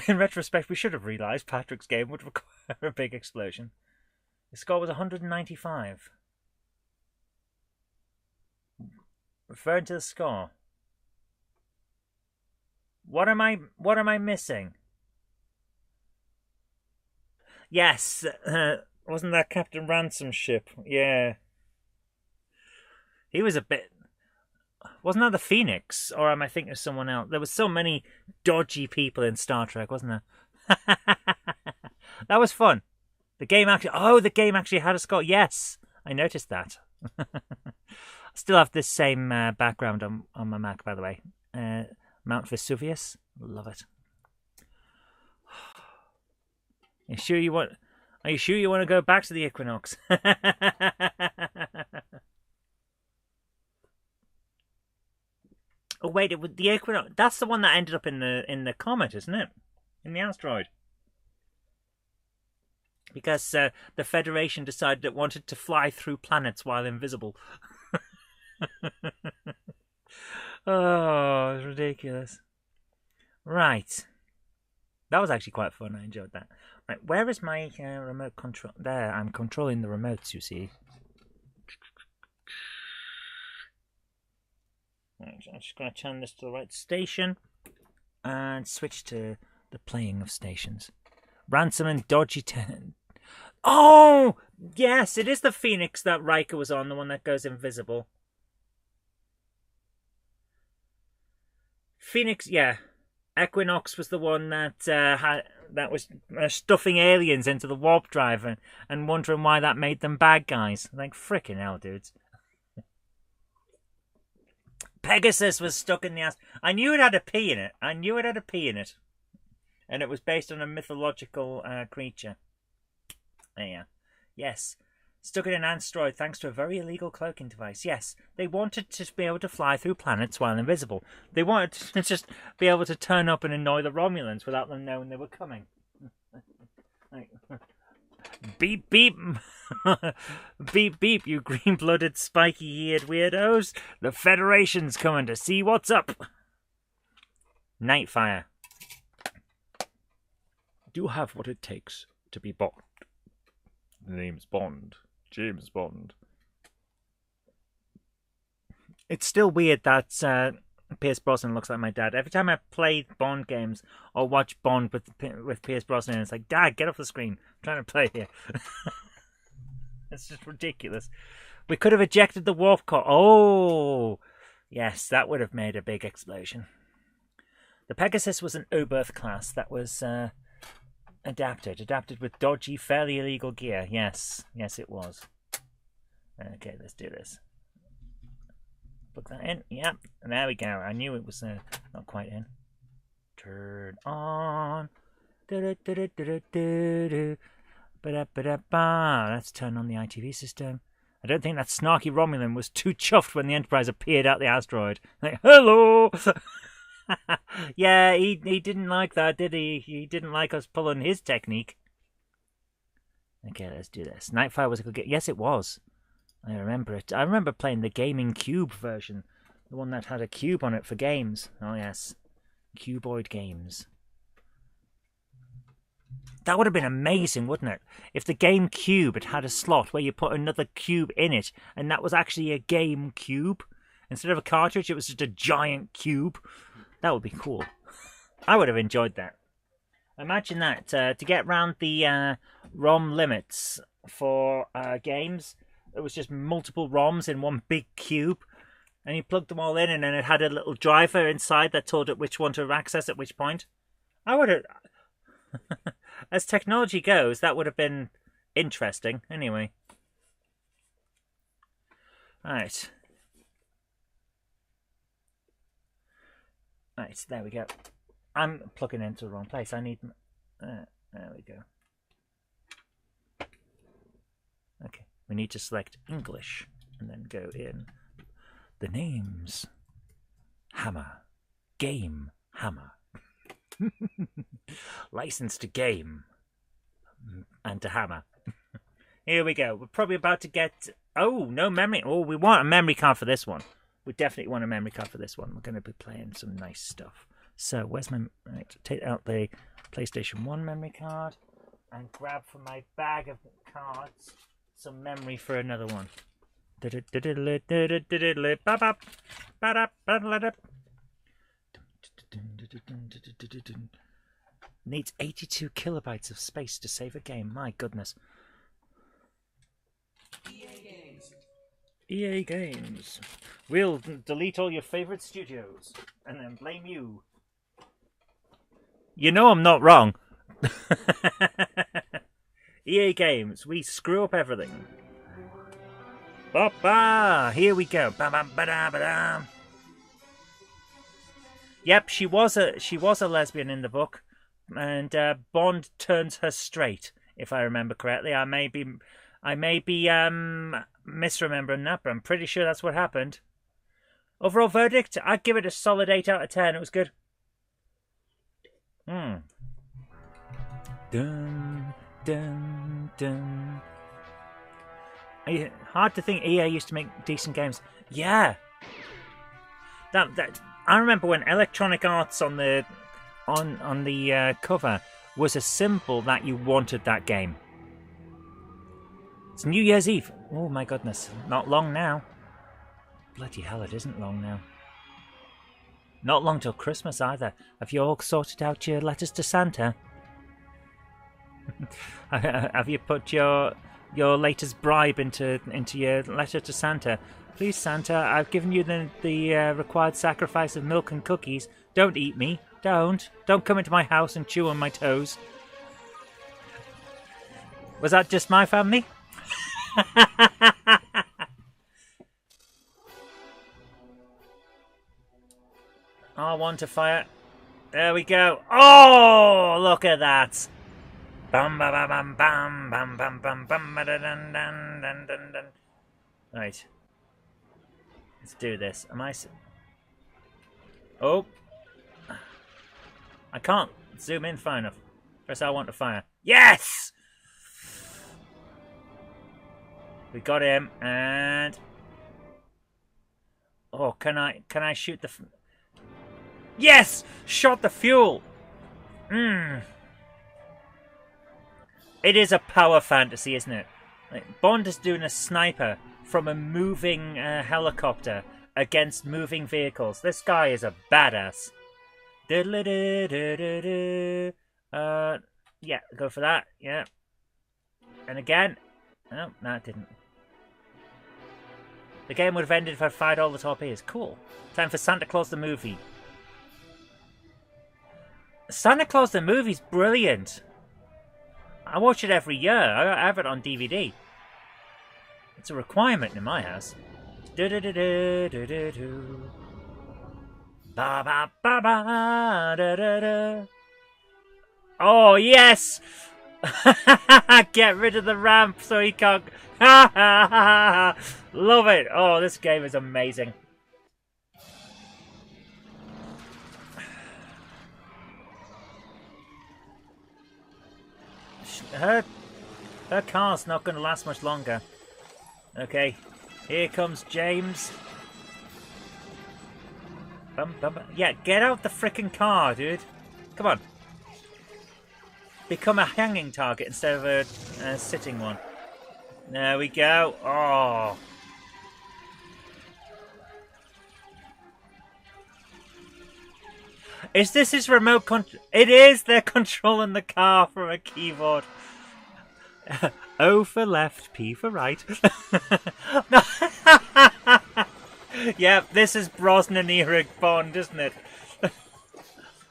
In retrospect, we should have realised Patrick's game would require a big explosion. The score was 195. Referring to the score. What am I missing? Yes, wasn't that Captain Ransom's ship? Yeah. He was a bit... Wasn't that the Phoenix? Or am I thinking of someone else? There was so many dodgy people in Star Trek, wasn't there? That was fun. The game actually... Oh, the game actually had a score. Yes, I noticed that. I still have this same background on my Mac, by the way. Mount Vesuvius. Love it. Are you sure you want to go back to the Equinox? Oh wait, the Equinox. That's the one that ended up in the comet, isn't it? In the asteroid. Because the Federation decided it wanted to fly through planets while invisible. Oh, it's ridiculous. Right. That was actually quite fun. I enjoyed that. Right, where is my remote control? There, I'm controlling the remotes, you see. Right, so I'm just going to turn this to the right station and switch to the playing of stations. Ransom and Dodgy Tenant. Oh! Yes, it is the Phoenix that Riker was on, the one that goes invisible. Phoenix, yeah. Equinox was the one that was stuffing aliens into the warp drive and wondering why that made them bad guys. Like, frickin' hell, dudes. Pegasus was stuck in the ass. I knew it had a P in it. And it was based on a mythological creature. Yeah. Yes. Stuck in an asteroid thanks to a very illegal cloaking device. Yes, they wanted to be able to fly through planets while invisible. They wanted to just be able to turn up and annoy the Romulans without them knowing they were coming. Beep, beep. Beep, beep, you green-blooded, spiky-eared weirdos. The Federation's coming to see what's up. Nightfire. Do you have what it takes to be Bond? The name's Bond. James Bond. It's still weird that Pierce Brosnan looks like my dad. Every time I play Bond games or watch Bond with Pierce Brosnan, it's like, Dad, get off the screen. I'm trying to play here. It's just ridiculous. We could have ejected the warp core. Oh, yes, that would have made a big explosion. The Pegasus was an Oberth class that was adapted with dodgy, fairly illegal gear. Yes, it was. Okay, let's do this. Put that in. Yep, and there we go. I knew it was not quite in. Turn on. Let's turn on the ITV system. I don't think that snarky Romulan was too chuffed when the Enterprise appeared out the asteroid. Like, hello! Yeah, he didn't like that, did he? He didn't like us pulling his technique. Okay, let's do this. Nightfire was a good game. Yes, it was. I remember it. I remember playing the Gaming Cube version. The one that had a cube on it for games. Oh, yes. Cuboid games. That would have been amazing, wouldn't it? If the Game Cube had had a slot where you put another cube in it, and that was actually a game cube. Instead of a cartridge, it was just a giant cube. That would be cool. I would have enjoyed that. Imagine that. To get around the ROM limits for games, it was just multiple ROMs in one big cube. And you plugged them all in, and then it had a little driver inside that told it which one to access at which point. I would have... As technology goes, that would have been interesting. Anyway. Right. Right, there we go. I'm plugging into the wrong place. I need... there we go. Okay, we need to select English and then go in. The names. Hammer. GameHammer. License to game. And to hammer. Here we go. We're probably about to get... Oh, no memory. Oh, we want a memory card for this one. We definitely want a memory card for this one. We're going to be playing some nice stuff. So, where's my... Right, take out the PlayStation 1 memory card and grab from my bag of cards some memory for another one. Needs 82 kilobytes of space to save a game. My goodness. EA Games. We'll delete all your favorite studios and then blame you. You know I'm not wrong. EA Games, we screw up everything. Ba-ba! Here we go. Ba-ba-ba-da-ba-da. Yep, she was a lesbian in the book, and Bond turns her straight, if I remember correctly. I may be misremembering that, but I'm pretty sure that's what happened. Overall verdict, I'd give it a solid 8 out of 10. It was good. Dun, dun, dun. Hard to think EA used to make decent games. Yeah. That I remember when Electronic Arts on the cover was a symbol that you wanted that game. It's New Year's Eve. Oh my goodness. Not long now. Bloody hell, it isn't long now. Not long till Christmas either. Have you all sorted out your letters to Santa? Have you put your latest bribe into your letter to Santa? Please, Santa, I've given you the required sacrifice of milk and cookies. Don't eat me. Don't come into my house and chew on my toes. Was that just my family? R1 to fire. There we go. Oh, look at that. Bam bam bam bam bam bam bam bam dun dun dun dun dun. Right. Let's do this. Oh. I can't zoom in far enough. Press R1 to fire. Yes! We got him, and... Oh, can I shoot the... Yes! Shot the fuel! It is a power fantasy, isn't it? Like, Bond is doing a sniper from a moving helicopter against moving vehicles. This guy is a badass. Yeah, go for that. Yeah. And again. No, it didn't. The game would have ended if I'd fired all the torpedoes. Cool. Time for Santa Claus the movie. Santa Claus the movie's brilliant. I watch it every year. I have it on DVD. It's a requirement in my house. Ba ba ba ba da da da. Oh yes! Get rid of the ramp so he can't. Love it. Oh, this game is amazing. Her car's not going to last much longer. Okay, here comes James. Bum, bum, bum. Yeah, get out the frickin' car, dude. Come on. Become a hanging target instead of a sitting one. There we go. Oh. Is this his remote control? It is! They're controlling the car from a keyboard. O for left, P for right. Yeah, this is Brosnan era Bond, isn't it?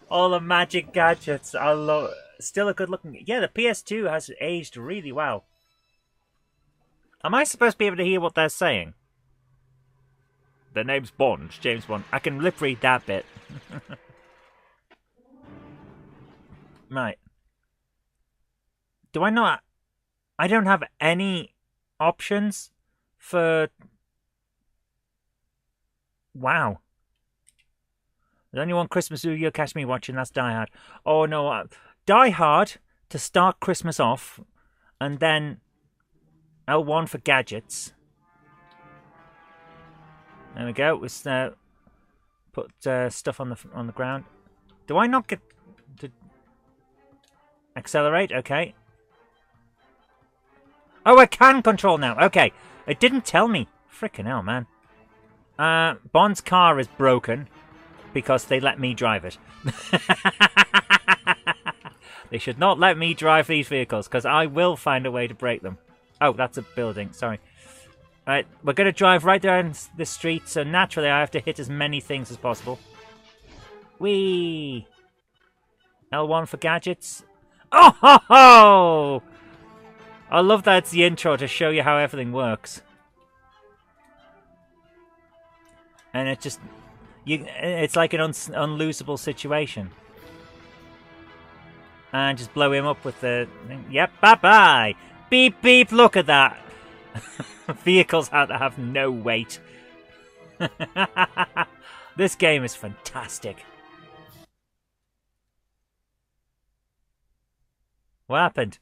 All the magic gadgets. I love. Still a good looking. Yeah, the PS2 has aged really well. Am I supposed to be able to hear what they're saying? The name's Bond, James Bond. I can lip read that bit. Right. Do I not? I don't have any options for... Wow. There's only one Christmas movie you'll catch me watching, that's Die Hard. Oh no, Die Hard to start Christmas off, and then L1 for gadgets. There we go. Let's put stuff on the ground. Do I not get to accelerate? Okay. Oh, I can control now. Okay. It didn't tell me. Frickin' hell, man. Bond's car is broken because they let me drive it. They should not let me drive these vehicles because I will find a way to break them. Oh, that's a building. Sorry. Alright, we're going to drive right down the street, so naturally I have to hit as many things as possible. Whee! L1 for gadgets. Oh ho ho! I love that it's the intro to show you how everything works. And it just... it's like an unlosable situation. And just blow him up with the... Yep, bye-bye! Beep, beep, look at that! Vehicles have no weight. This game is fantastic. What happened?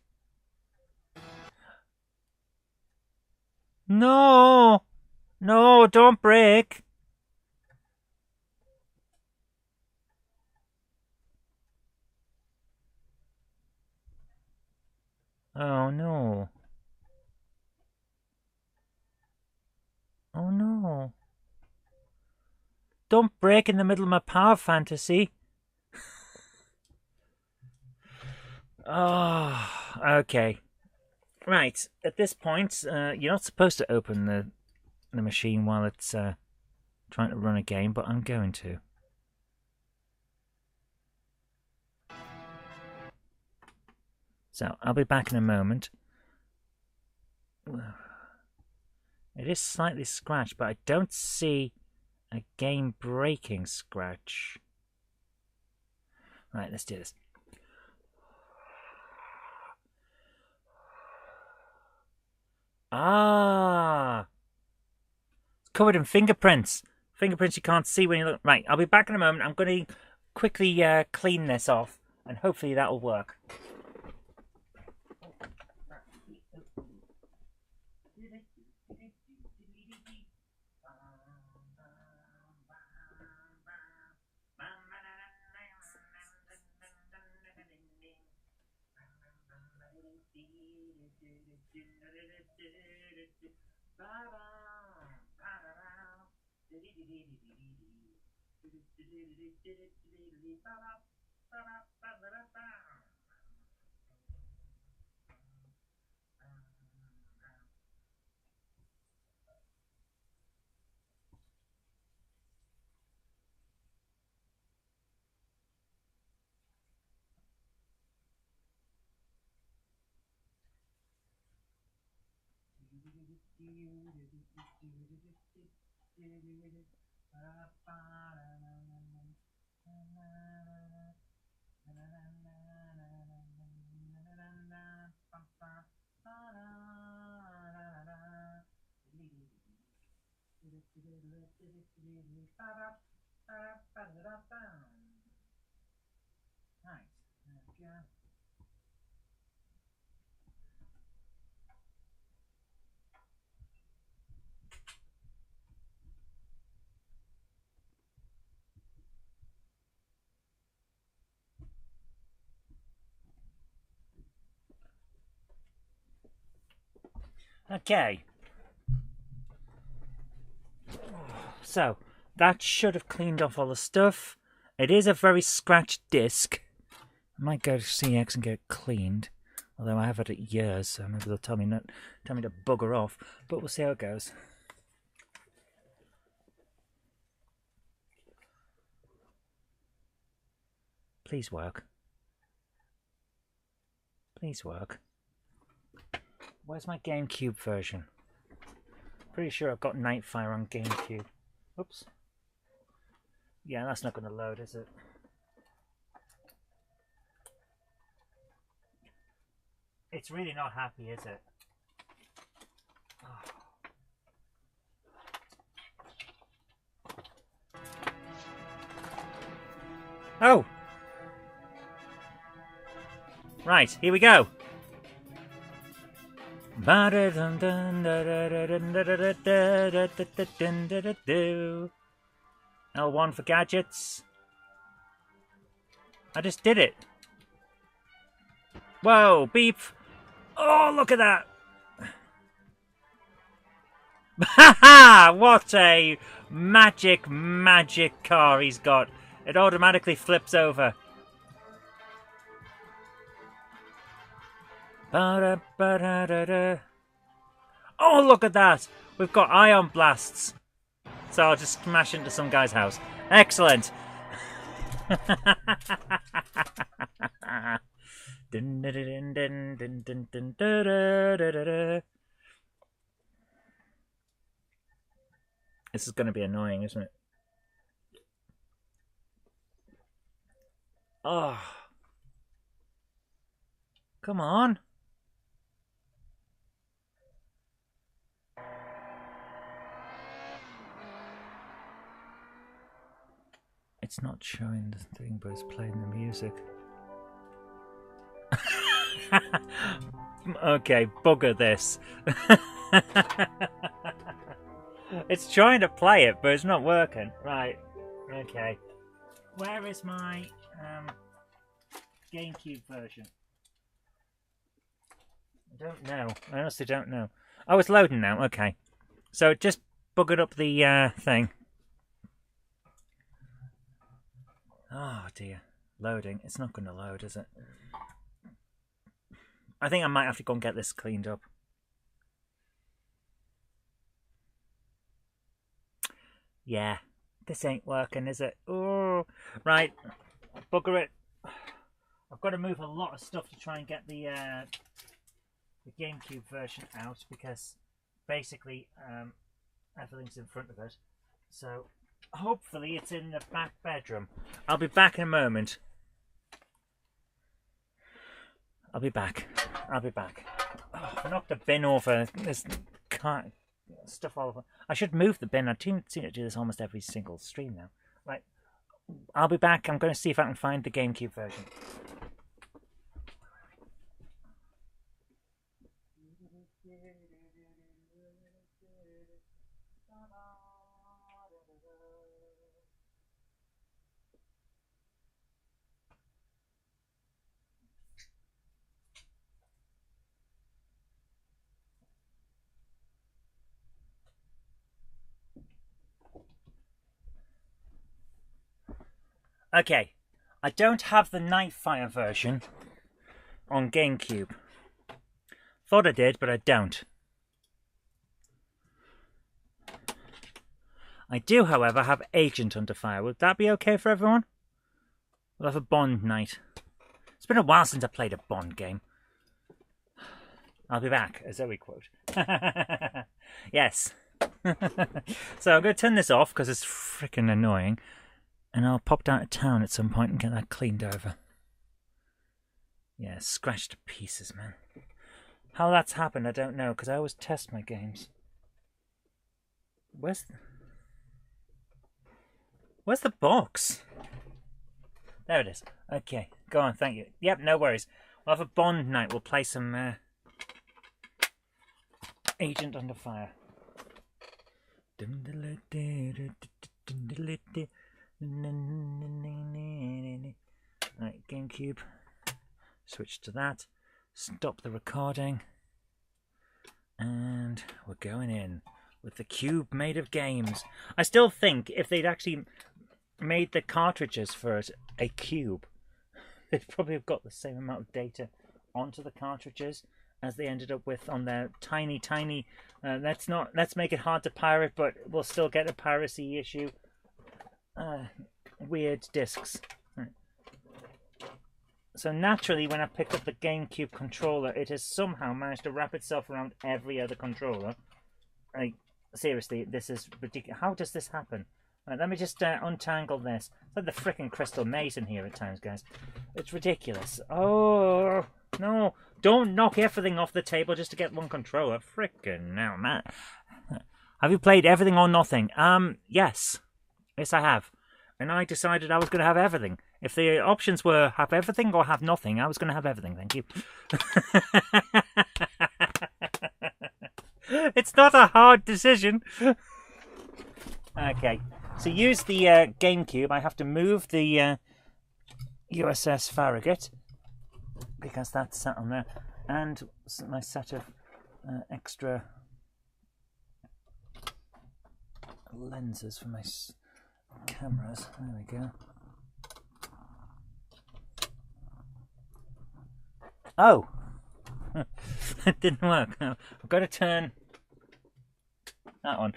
No! No, don't break! Oh no. Oh no. Don't break in the middle of my power fantasy. Oh, okay. Right, at this point, you're not supposed to open the machine while it's trying to run a game, but I'm going to. So, I'll be back in a moment. It is slightly scratched, but I don't see a game breaking scratch. Right, let's do this. Ah! It's covered in fingerprints. Fingerprints you can't see when you look. Right, I'll be back in a moment. I'm going to quickly clean this off, and hopefully that'll work. Okay. So, that should have cleaned off all the stuff. It is a very scratched disc. I might go to CX and get it cleaned. Although I have had it years, so maybe they'll tell me to bugger off. But we'll see how it goes. Please work. Please work. Where's my GameCube version? Pretty sure I've got Nightfire on GameCube. Oops. Yeah, that's not going to load, is it? It's really not happy, is it? Oh! Right, here we go. L1 for gadgets. I just did it. Whoa, beep. Oh, look at that. Haha! What a magic car he's got. It automatically flips over. Oh, look at that! We've got ion blasts. So I'll just smash into some guy's house. Excellent! Dun, dun, dun, dun, dun, dun, dun, dun, dun, dun, dun, dun. This is going to be annoying, isn't it? Oh, come on. It's not showing the thing, but it's playing the music. Okay, bugger this. It's trying to play it, but it's not working. Right, okay. Where is my GameCube version? I don't know. I honestly don't know. Oh, it's loading now. Okay. So it just buggered up the thing. Oh dear. Loading. It's not going to load, is it? I think I might have to go and get this cleaned up. Yeah. This ain't working, is it? Oh, right. Bugger it. I've got to move a lot of stuff to try and get the GameCube version out, because basically everything's in front of it. So hopefully it's in the back bedroom. I'll be back in a moment. I'll be back. Oh, I knocked the bin over. There's stuff all over. I should move the bin. I seem to do this almost every single stream now. Right. I'll be back. I'm going to see if I can find the GameCube version. Okay, I don't have the Nightfire version on GameCube. Thought I did, but I don't. I do, however, have Agent Under Fire. Would that be okay for everyone? We'll have a Bond night. It's been a while since I played a Bond game. I'll be back, a Zoe quote. Yes. So I'm going to turn this off because it's freaking annoying. And I'll pop down to town at some point and get that cleaned over. Yeah, scratched to pieces, man. How that's happened, I don't know, because I always test my games. Where's the box? There it is. Okay, go on, thank you. Yep, no worries. We'll have a Bond night. We'll play some Agent Under Fire. Right, GameCube. Switch to that. Stop the recording. And we're going in with the cube made of games. I still think if they'd actually made the cartridges for it a cube, they'd probably have got the same amount of data onto the cartridges as they ended up with on their tiny let's make it hard to pirate, but we'll still get a piracy issue. Weird discs. Right. So naturally, when I picked up the GameCube controller, it has somehow managed to wrap itself around every other controller. Like, seriously, this is ridiculous. How does this happen? Right, let me just untangle this. It's like the frickin' Crystal Maze in here at times, guys. It's ridiculous. Oh, no. Don't knock everything off the table just to get one controller. Frickin' now, man. Have you played Everything or Nothing? Yes. Yes, I have. And I decided I was going to have everything. If the options were have everything or have nothing, I was going to have everything. Thank you. It's not a hard decision. Okay. So use the GameCube. I have to move the USS Farragut because that's sat on there. And my set of extra lenses for my cameras. There we go. Oh! It didn't work. I've got to turn that one.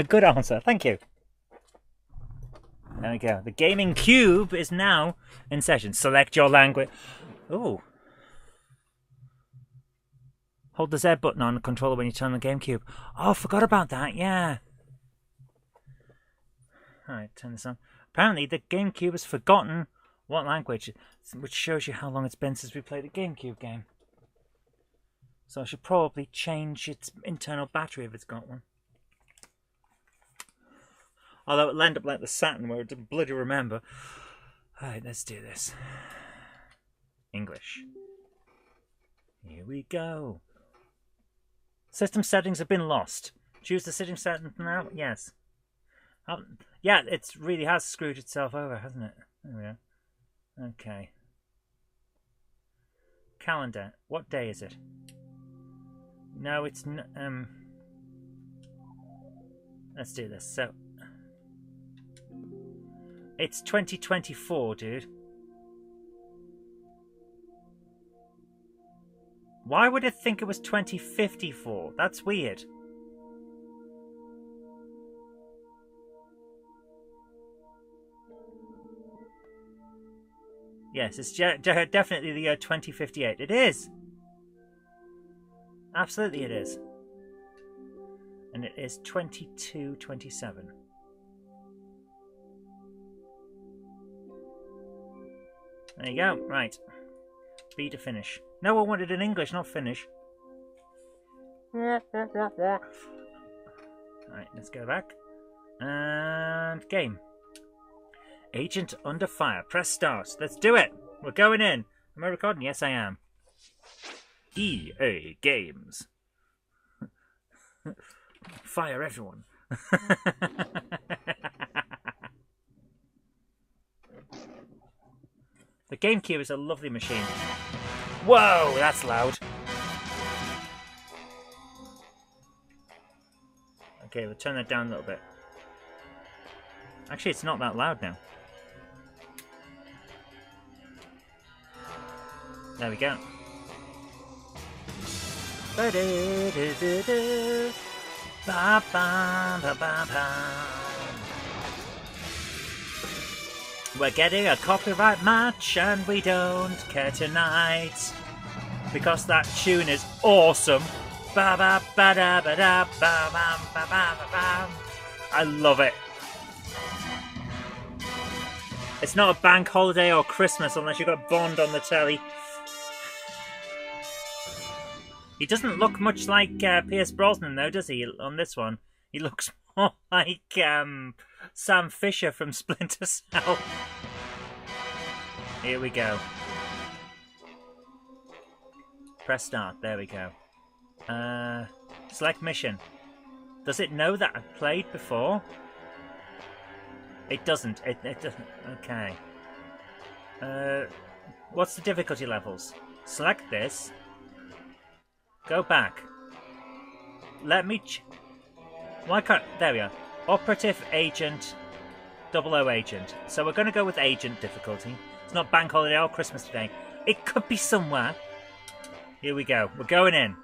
Good answer. Thank you. There we go. The gaming cube is now in session. Select your language. Ooh. Hold the Z button on the controller when you turn on the GameCube. Oh, forgot about that. Yeah. Alright, turn this on. Apparently, the GameCube has forgotten what language, which shows you how long it's been since we played a GameCube game. So I should probably change its internal battery if it's got one. Although it'll end up like the Saturn where it didn't bloody remember. Alright, let's do this. English. Here we go. System settings have been lost. Choose the system settings now? Yes. Yeah, it really has screwed itself over, hasn't it? There we go. Okay. Calendar. What day is it? No, it's let's do this. So it's 2024, dude. Why would it think it was 2054? That's weird. Yes, it's definitely the year 2058. It is. Absolutely it is. And it is 2227. There you go. Right. B to finish. No one wanted in English, not finish. Alright, let's go back. And game. Agent under fire. Press start. Let's do it. We're going in. Am I recording? Yes, I am. EA Games. Fire everyone. The GameCube is a lovely machine. Whoa, that's loud. Okay, we'll turn that down a little bit. Actually, it's not that loud now. There we go. We're getting a copyright match and we don't care tonight because that tune is awesome. I love it. It's not a bank holiday or Christmas unless you've got Bond on the telly. He doesn't look much like Pierce Brosnan though, does he, on this one? He looks more like Sam Fisher from Splinter Cell. Here we go. Press start, there we go. Select mission. Does it know that I've played before? It doesn't. It doesn't. Okay. What's the difficulty levels? Select this. Go back. Let me... Why can't... There we are. Operative Agent 00 Agent. So we're going to go with Agent difficulty. It's not Bank Holiday or Christmas today. It could be somewhere. Here we go. We're going in.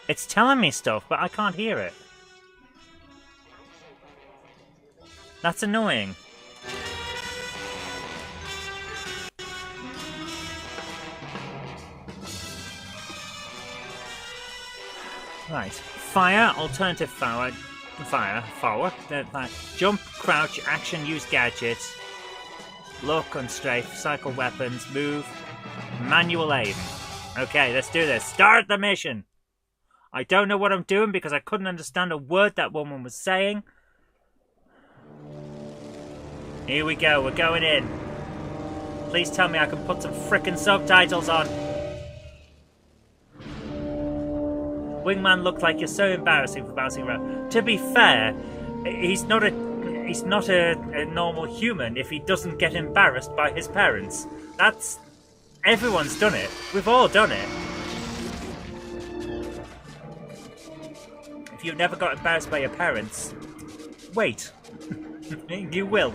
It's telling me stuff, but I can't hear it. That's annoying. Right. Fire, alternative forward. Fire, forward. Jump, crouch, action, use gadgets. Look and strafe, cycle weapons, move. Manual aim. Okay, let's do this. Start the mission. I don't know what I'm doing because I couldn't understand a word that woman was saying. Here we go, we're going in. Please tell me I can put some frickin' subtitles on. Wingman looked like you're so embarrassing for bouncing around. To be fair, he's not a normal human if he doesn't get embarrassed by his parents. That's... Everyone's done it. We've all done it. If you've never got embarrassed by your parents, wait. You will.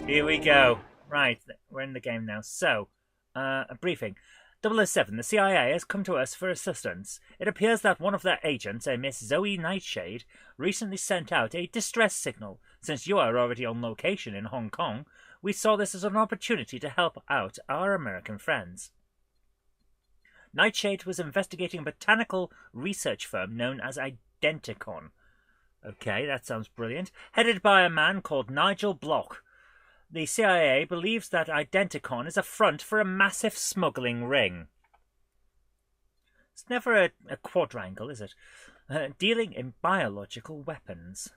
Here we go. Right. we're in the game now. So, a briefing. 007, the CIA has come to us for assistance. It appears that one of their agents, a Miss Zoe Nightshade, recently sent out a distress signal. Since you are already on location in Hong Kong, we saw this as an opportunity to help out our American friends. Nightshade was investigating a botanical research firm known as Identicon. Okay, that sounds brilliant. Headed by a man called Nigel Block. The CIA believes that Identicon is a front for a massive smuggling ring. It's never a quadrangle, is it? Dealing in biological weapons.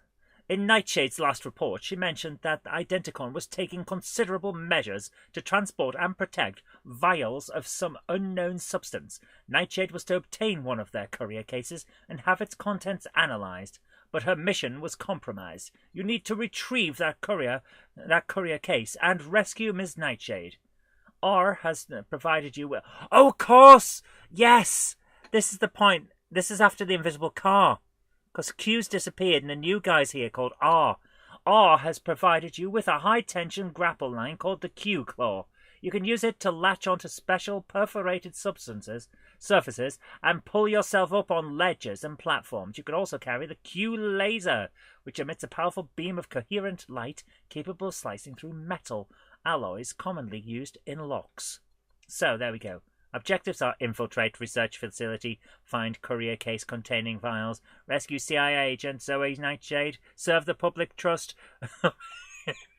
In Nightshade's last report, she mentioned that Identicon was taking considerable measures to transport and protect vials of some unknown substance. Nightshade was to obtain one of their courier cases and have its contents analysed, but her mission was compromised. You need to retrieve that courier case and rescue Ms. Nightshade. R has provided you with... Oh, of course! Yes! This is the point. This is after the invisible car. Because Q's disappeared and a new guy's here called R. R has provided you with a high-tension grapple line called the Q Claw. You can use it to latch onto special perforated surfaces and pull yourself up on ledges and platforms. You can also carry the Q Laser, which emits a powerful beam of coherent light capable of slicing through metal alloys commonly used in locks. So, there we go. Objectives are infiltrate research facility, find courier case containing vials, rescue CIA agent Zoe Nightshade, serve the public trust,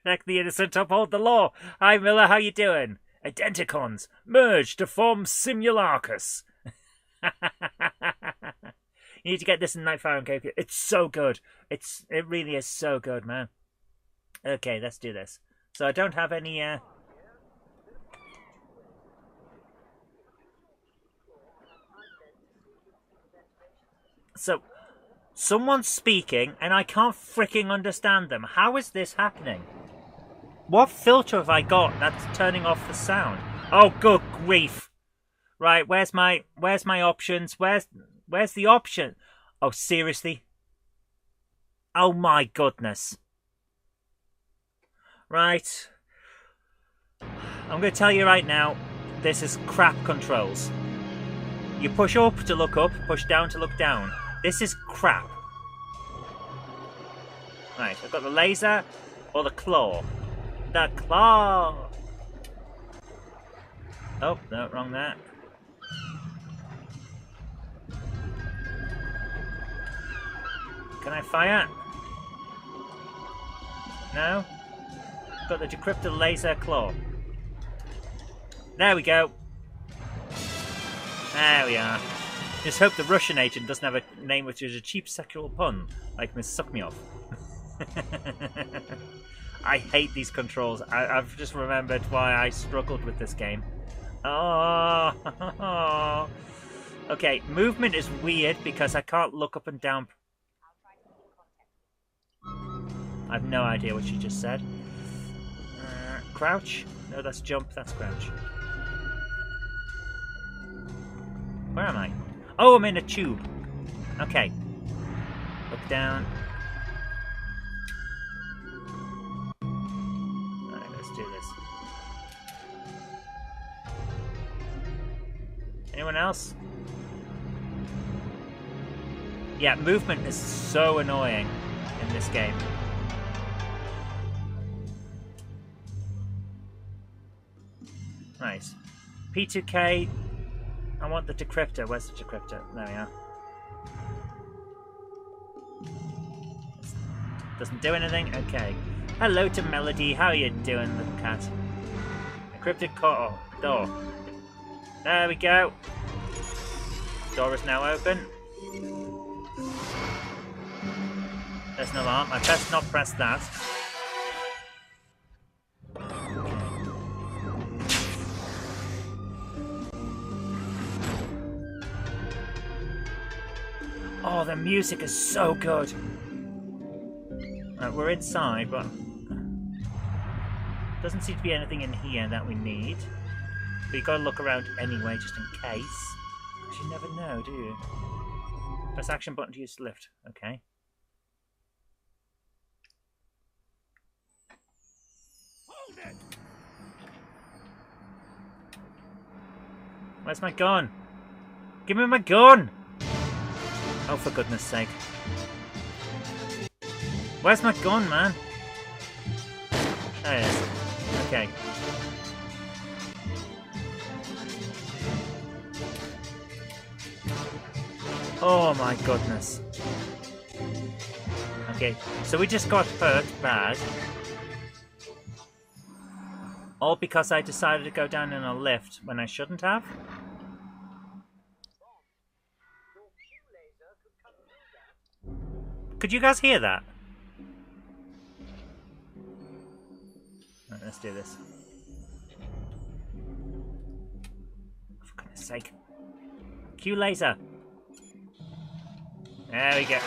protect the innocent, uphold the law. Hi Miller, how you doing? Identicons merge to form Simulacrus. You need to get this in Nightfire and Cake. It's so good. It really is so good, man. Okay, let's do this. So I don't have any So, someone's speaking, and I can't freaking understand them. How is this happening? What filter have I got that's turning off the sound? Oh, good grief! Right, where's my options? Where's the option? Oh, seriously? Oh my goodness! Right, I'm going to tell you right now, this is crap controls. You push up to look up, push down to look down. This is crap. Right, I've got the laser or the claw. The claw! Oh, no, wrong there. Can I fire? No? Got the decrypted laser claw. There we go. There we are. Just hope the Russian agent doesn't have a name which is a cheap sexual pun, like Miss Suck Me Off. I hate these controls. I've just remembered why I struggled with this game. Oh. Okay, movement is weird because I can't look up and down. I've no idea what she just said. Crouch? No, that's jump. That's crouch. Where am I? Oh, I'm in a tube. Okay. Look down. Alright, let's do this. Anyone else? Yeah, movement is so annoying in this game. Nice. P2K. I want the decryptor. Where's the decryptor? There we are. Doesn't do anything? Okay. Hello to Melody. How are you doing, little cat? Encrypted door. There we go. Door is now open. There's an alarm. I best not press that. Oh, the music is so good. Right, we're inside, but doesn't seem to be anything in here that we need. But you've got to look around anyway, just in case. Because you never know, do you? Press action button to use lift. Okay. Hold it! Where's my gun? Give me my gun! Oh, for goodness sake. Where's my gun, man? There it is. Okay. Oh my goodness. Okay, so we just got hurt bad. All because I decided to go down in a lift when I shouldn't have? Could you guys hear that? Right, let's do this. For goodness sake. Q laser. There we go.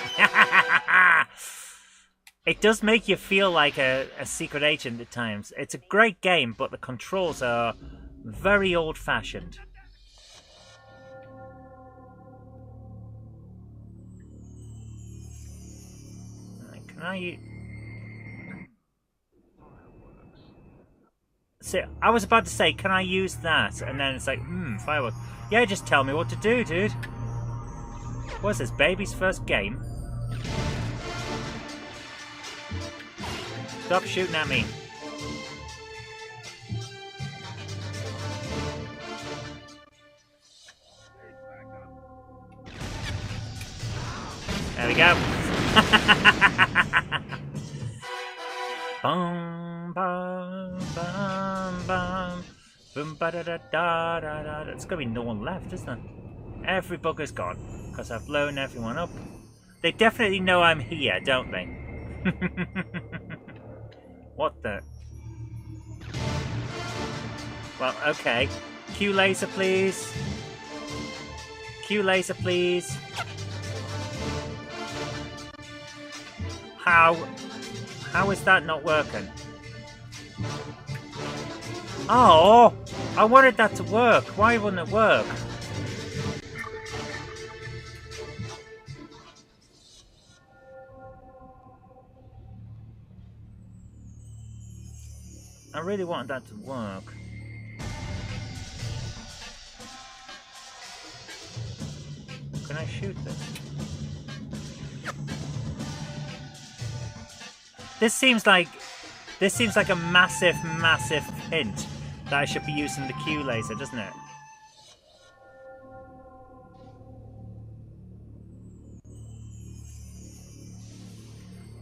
It does make you feel like a secret agent at times. It's a great game, but the controls are very old-fashioned. Right, can I... See, I was about to say, can I use that? And then it's like, fireworks. Yeah, just tell me what to do, dude. What's this, baby's first game? Stop shooting at me. There we go. Bum, bum, bum, bum. Boom, ba da da da da da. There's gonna be no one left, isn't there? Every bugger's gone, because I've blown everyone up. They definitely know I'm here, don't they? What the? Well, okay. Q laser, please. Q laser, please. How? How is that not working? Oh! I wanted that to work. Why wouldn't it work? I really wanted that to work. Can I shoot this? This seems like a massive, massive hint that I should be using the Q laser, doesn't it?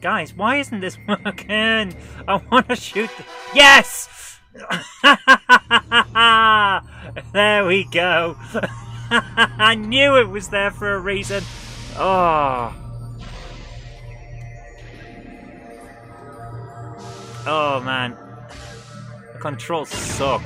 Guys, why isn't this working? I want to shoot Yes! There we go. I knew it was there for a reason. Oh. Oh, man. The controls suck.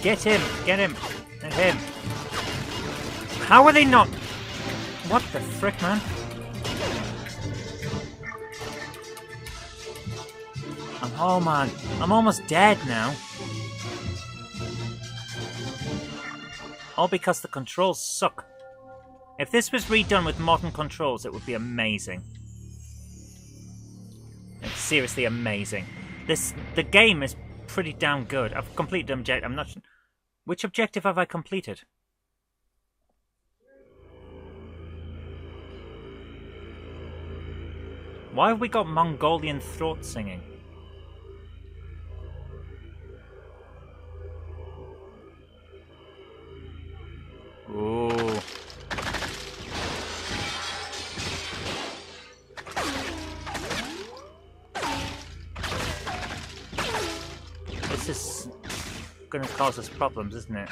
Get him! Get him! And him! How are they not... What the frick, man? Oh, man. I'm almost dead now. All because the controls suck. If this was redone with modern controls, it would be amazing. It's seriously amazing. The game is pretty damn good. I've completed an objective. I'm not... Which objective have I completed? Why have we got Mongolian throat singing? Ooh. This is going to cause us problems, isn't it?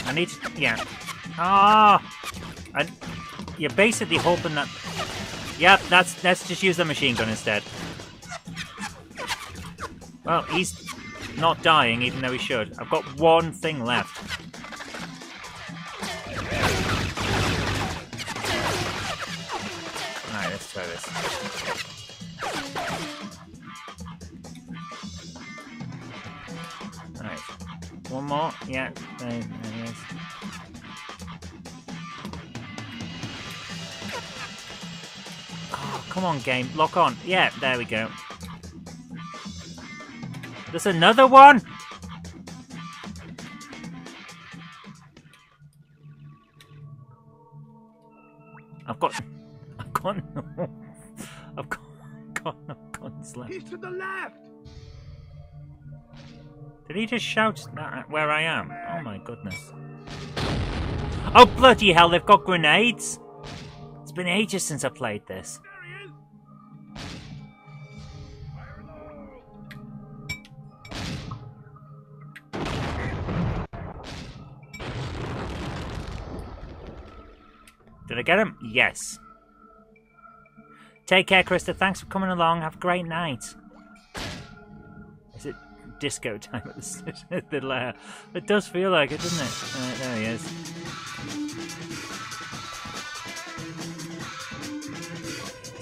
I need to, yeah. Ah! You're basically hoping that... Yep, let's just use the machine gun instead. Well, he's not dying, even though he should. I've got one thing left. Alright, let's try this. Yeah, there it is. Oh, come on, game. Lock on. Yeah, there we go. There's another one! I've got no, I've got no guns left. He's to the left. Did he just shout that where I am? Oh my goodness. Oh bloody hell, they've got grenades! It's been ages since I played this. There he is. Did I get him? Yes. Take care, Krista. Thanks for coming along. Have a great night. Is it disco time at the lair? It does feel like it, doesn't it? There he is.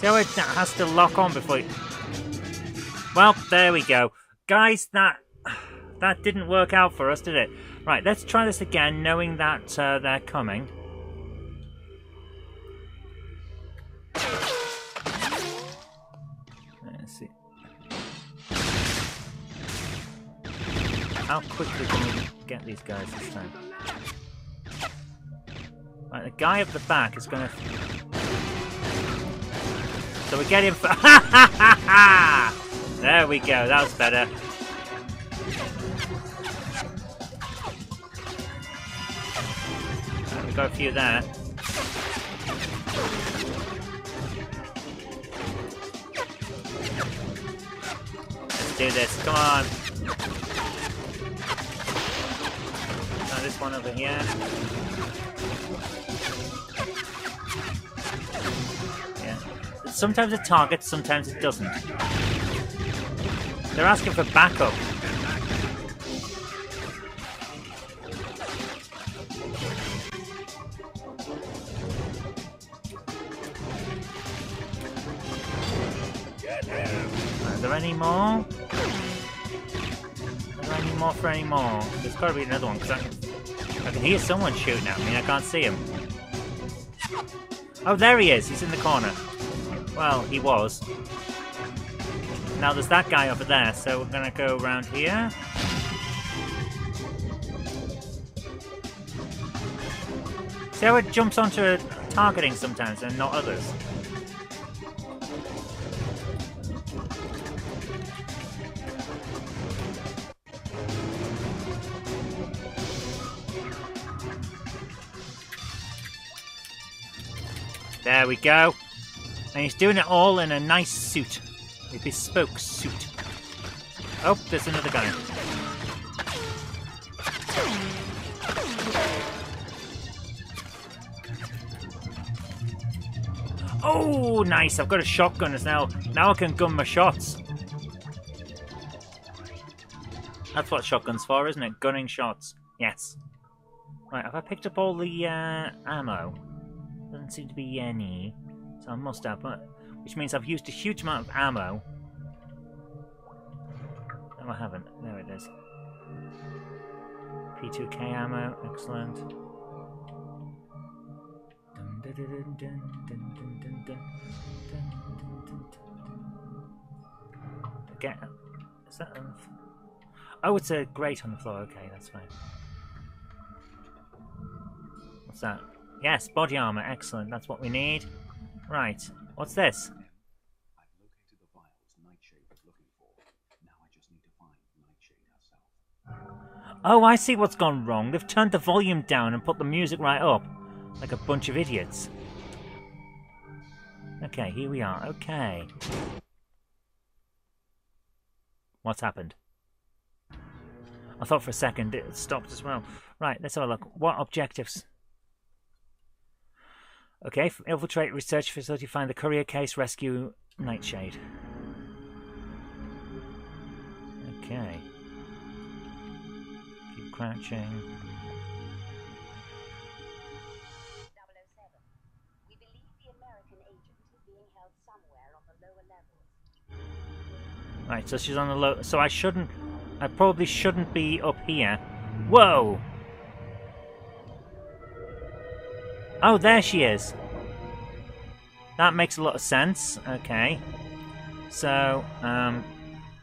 So it has to lock on before you... Well, there we go. Guys, that didn't work out for us, did it? Right, let's try this again, knowing that they're coming. Let's see. How quickly can we get these guys this time? Right, the guy up the back is going to... So we get him for... There we go, that was better. Right, we got a few there. Let's do this, come on. Now this one over here. Yeah. Sometimes it targets, sometimes it doesn't. They're asking for backup. Are there any more? Are there any more for any more? There's got to be another one, because I can hear someone shooting at me. I can't see him. Oh, there he is. He's in the corner. Well, he was. Now there's that guy over there, so we're going to go around here. See how it jumps onto targeting sometimes and not others? There we go. And he's doing it all in a nice suit. A bespoke suit. Oh, there's another guy. Oh, nice. I've got a shotgun now. Now I can gun my shots. That's what shotgun's for, isn't it? Gunning shots. Yes. Right, have I picked up all the ammo? Doesn't seem to be any. So I must have, which means I've used a huge amount of ammo. No, I haven't. There it is. P2K ammo, excellent. Again, is that on the floor? Oh, it's a grate on the floor. Okay, that's fine. What's that? Yes, body armor. Excellent. That's what we need. Right. What's this? I've located the vials Nightshade was looking for. Now I just need to find Nightshade herself. Oh, I see what's gone wrong. They've turned the volume down and put the music right up. Like a bunch of idiots. Okay, here we are. Okay. What's happened? I thought for a second it stopped as well. Right, let's have a look. What objectives? Okay, infiltrate research facility, find the courier case, rescue Nightshade. Okay. Keep crouching. 007. We believe the American agent is being held somewhere on the lower levels. Right, so she's on the low. So I probably shouldn't be up here Whoa! Oh, there she is. That makes a lot of sense. Okay. So,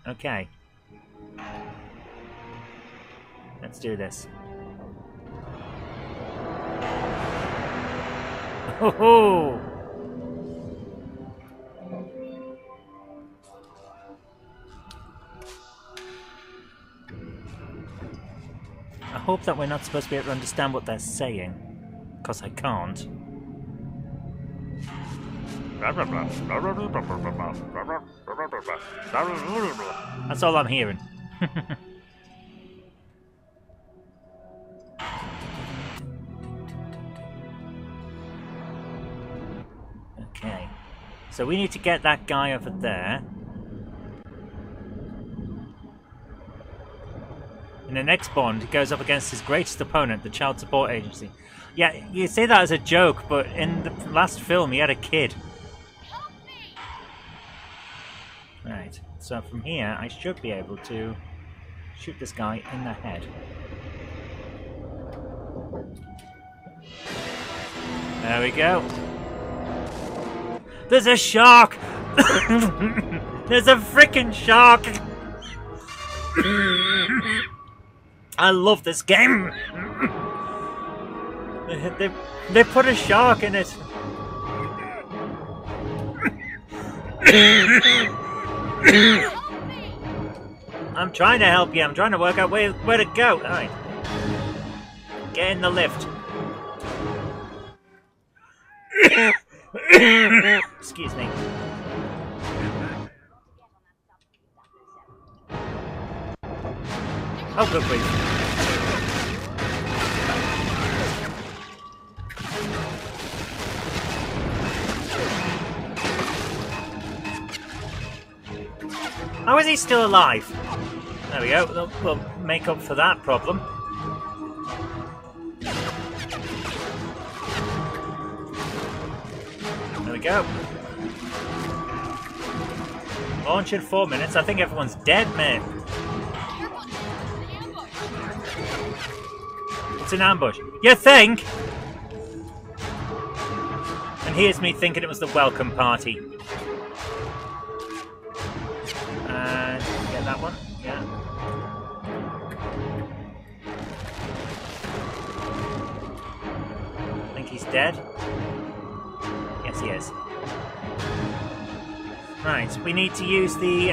okay. Let's do this. Ho-ho! I hope that we're not supposed to be able to understand what they're saying, because I can't. That's all I'm hearing. Okay. So we need to get that guy over there. In the next Bond, he goes up against his greatest opponent, the Child Support Agency. Yeah, you say that as a joke, but in the last film, he had a kid. Right, so from here, I should be able to shoot this guy in the head. There we go. There's a shark! There's a freaking shark! I love this game! They put a shark in it. I'm trying to help you. I'm trying to work out where to go. Alright. Get in the lift. Excuse me. Oh, good please. How is he still alive? There we go. We'll make up for that problem. There we go. Launch in 4 minutes. I think everyone's dead, mate. It's an ambush. You think? And here's me thinking it was the welcome party. And get that one. Yeah. I think he's dead. Yes, he is. Right, we need to use the,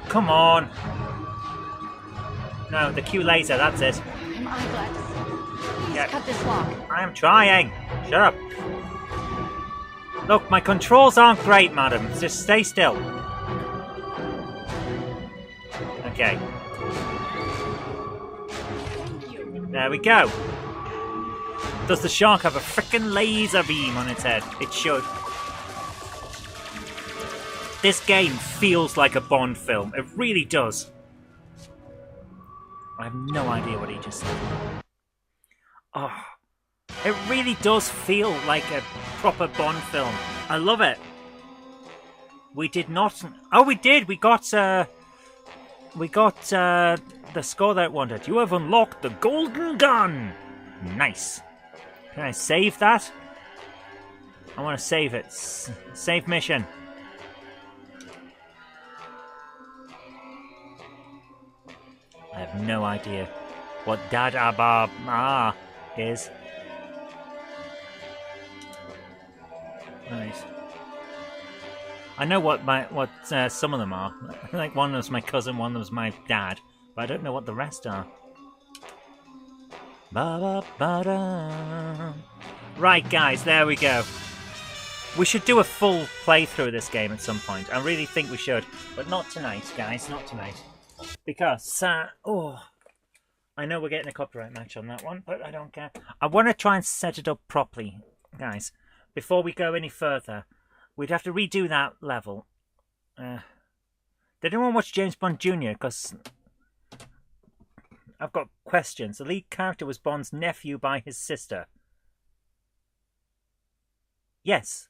come on. No, the Q laser, that's it. I'm eyeglass. Please Yeah. cut this lock. I am trying. Shut up. Look, my controls aren't great, madam. Just stay still. Okay. There we go. Does the shark have a frickin' laser beam on its head? It should. This game feels like a Bond film. It really does. I have no idea what he just said. Oh, it really does feel like a proper Bond film. I love it. We did not... Oh, we did! We got the score that I wanted. You have unlocked the golden gun! Nice. Can I save that? I want to save it. Save mission. I have no idea what Dad Abba is. Nice. I know what some of them are. Like one was my cousin, one was my dad, but I don't know what the rest are. Ba-ba-ba-da. Right, guys, there we go. We should do a full playthrough of this game at some point. I really think we should, but not tonight, guys. Not tonight. Because, I know we're getting a copyright match on that one, but I don't care. I want to try and set it up properly, guys. Before we go any further, we'd have to redo that level. Did anyone watch James Bond Jr.? Because I've got questions. The lead character was Bond's nephew by his sister. Yes.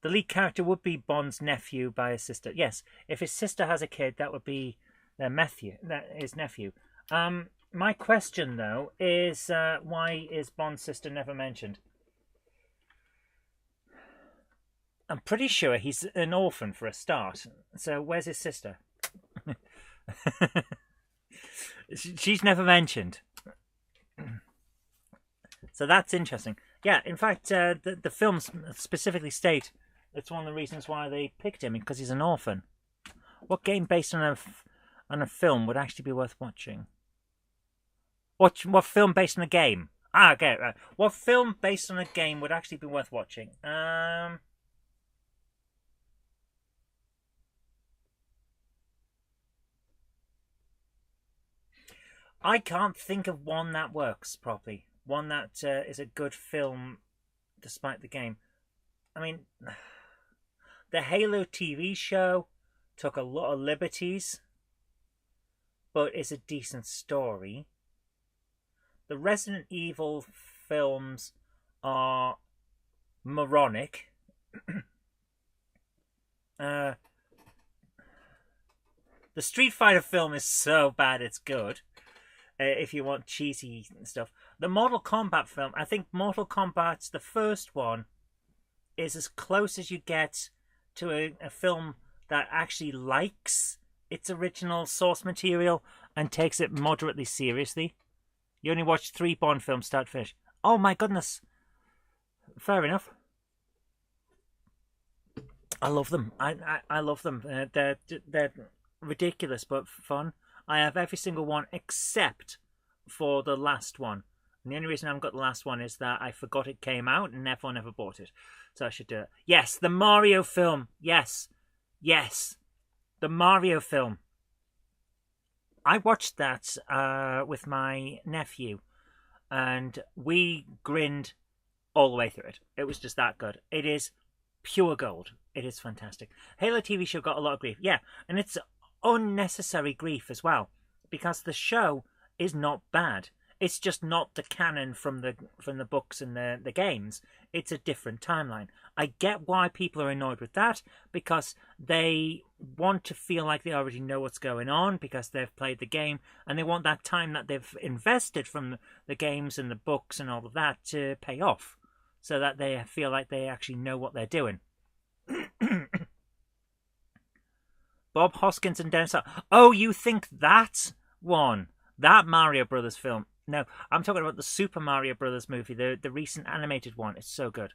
The lead character would be Bond's nephew by his sister. Yes, if his sister has a kid, that would be their nephew. His nephew. My question though is, why is Bond's sister never mentioned? I'm pretty sure he's an orphan for a start. So where's his sister? She's never mentioned. So that's interesting. Yeah, in fact, the films specifically state it's one of the reasons why they picked him, because he's an orphan. What game based on a film would actually be worth watching? What film based on a game? Ah, okay, right. What film based on a game would actually be worth watching? I can't think of one that works properly. One that is a good film despite the game. I mean, the Halo TV show took a lot of liberties, but is a decent story. The Resident Evil films are moronic. The Street Fighter film is so bad it's good. If you want cheesy stuff. The Mortal Kombat film, I think Mortal Kombat, the first one, is as close as you get to a film that actually likes its original source material and takes it moderately seriously. You only watch 3 Bond films start to finish. Oh my goodness. Fair enough. I love them. I love them. They're ridiculous but fun. I have every single one except for the last one. And the only reason I haven't got the last one is that I forgot it came out and therefore never bought it. So I should do it. Yes, the Mario film. Yes. Yes. The Mario film. I watched that with my nephew and we grinned all the way through it. It was just that good. It is pure gold. It is fantastic. Halo TV show got a lot of grief. Yeah, and it's unnecessary grief as well, because the show is not bad. It's just not the canon from the books and the games. It's a different timeline. I get why people are annoyed with that, because they want to feel like they already know what's going on because they've played the game, and they want that time that they've invested from the games and the books and all of that to pay off, so that they feel like they actually know what they're doing. Bob Hoskins and Dennis. Oh, you think that one? That Mario Brothers film? No, I'm talking about the Super Mario Brothers movie, the recent animated one. It's so good.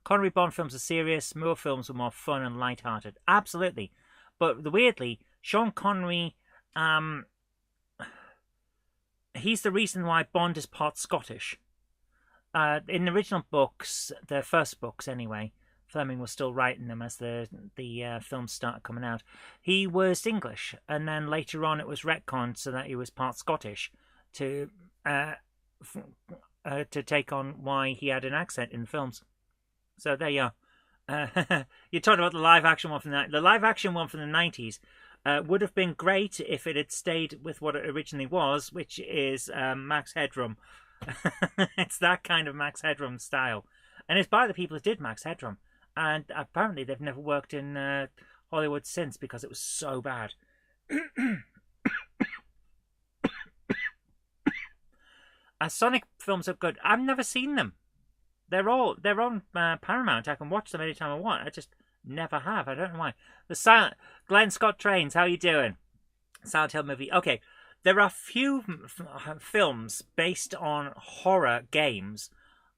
Connery Bond films are serious. Moore films are more fun and light-hearted. Absolutely. But weirdly, Sean Connery, he's the reason why Bond is part Scottish. In the original books, the first books anyway, Fleming was still writing them as the films started coming out. He was English, and then later on it was retconned so that he was part Scottish to take on why he had an accent in the films. So there you are. You're talking about the live action one from the live action one from the 90s. Would have been great if it had stayed with what it originally was, which is Max Headroom. It's that kind of Max Headroom style, and it's by the people who did Max Headroom. And apparently they've never worked in Hollywood since because it was so bad. Sonic films are good. I've never seen them. They're on Paramount. I can watch them anytime I want. I just never have. I don't know why. Glenn Scott Trains, how you doing? Silent Hill movie. Okay, there are few films based on horror games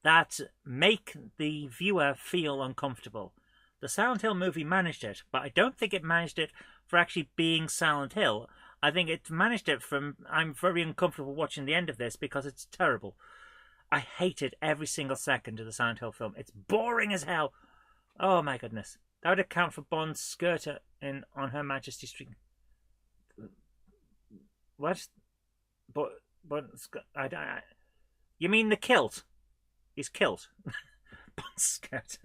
that make the viewer feel uncomfortable. The Silent Hill movie managed it, but I don't think it managed it for actually being Silent Hill. I think it managed it from, I'm very uncomfortable watching the end of this because it's terrible. I hated every single second of the Silent Hill film. It's boring as hell. Oh my goodness. That would account for Bond's skirt on Her Majesty's Street. What? But you mean the kilt? He's kilt. Bond's skirt.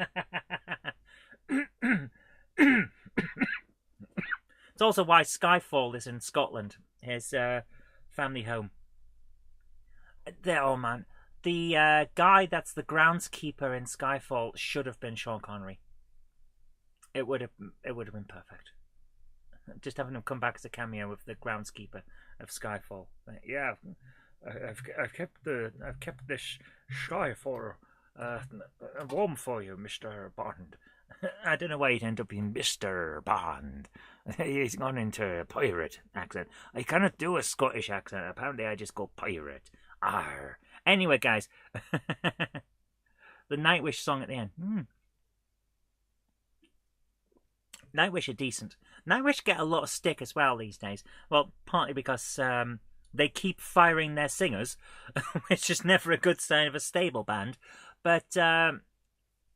It's also why Skyfall is in Scotland, his family home. Oh man, the guy that's the groundskeeper in Skyfall should have been Sean Connery. It would have been perfect. Just having him come back as a cameo with the groundskeeper of Skyfall. Yeah, I've kept this Skyfall warm for you, Mr. Bond. I don't know why he'd end up being Mr. Bond. He's gone into a pirate accent. I cannot do a Scottish accent. Apparently, I just go pirate. Arr. Anyway, guys, the Nightwish song at the end. Nightwish are decent. Nightwish get a lot of stick as well these days. Well, partly because they keep firing their singers, which is never a good sign of a stable band. But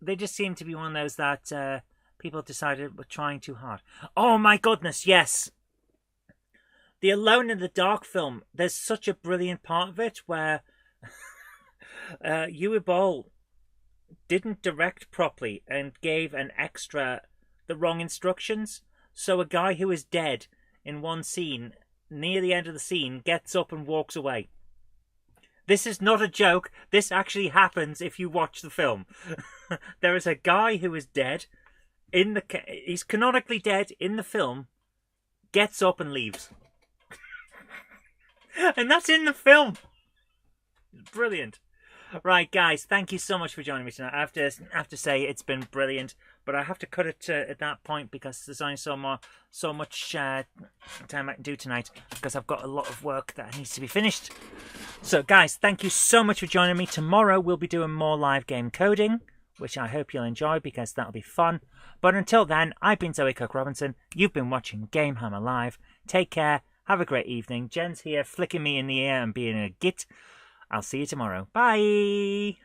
they just seem to be one of those that people decided were trying too hard. Oh my goodness, yes! The Alone in the Dark film, there's such a brilliant part of it where Uwe Boll didn't direct properly and gave the wrong instructions. So a guy who is dead in one scene, near the end of the scene, gets up and walks away. This is not a joke. This actually happens if you watch the film. There is a guy who is dead. He's canonically dead in the film, gets up and leaves. And that's in the film. It's brilliant. Right, guys, thank you so much for joining me tonight. I have to say it's been brilliant, but I have to cut it at that point because there's only so much time I can do tonight because I've got a lot of work that needs to be finished. So, guys, thank you so much for joining me. Tomorrow we'll be doing more live game coding, which I hope you'll enjoy because that'll be fun. But until then, I've been Zoe Cook-Robinson. You've been watching GameHammer Live. Take care. Have a great evening. Jen's here flicking me in the ear and being a git. I'll see you tomorrow. Bye!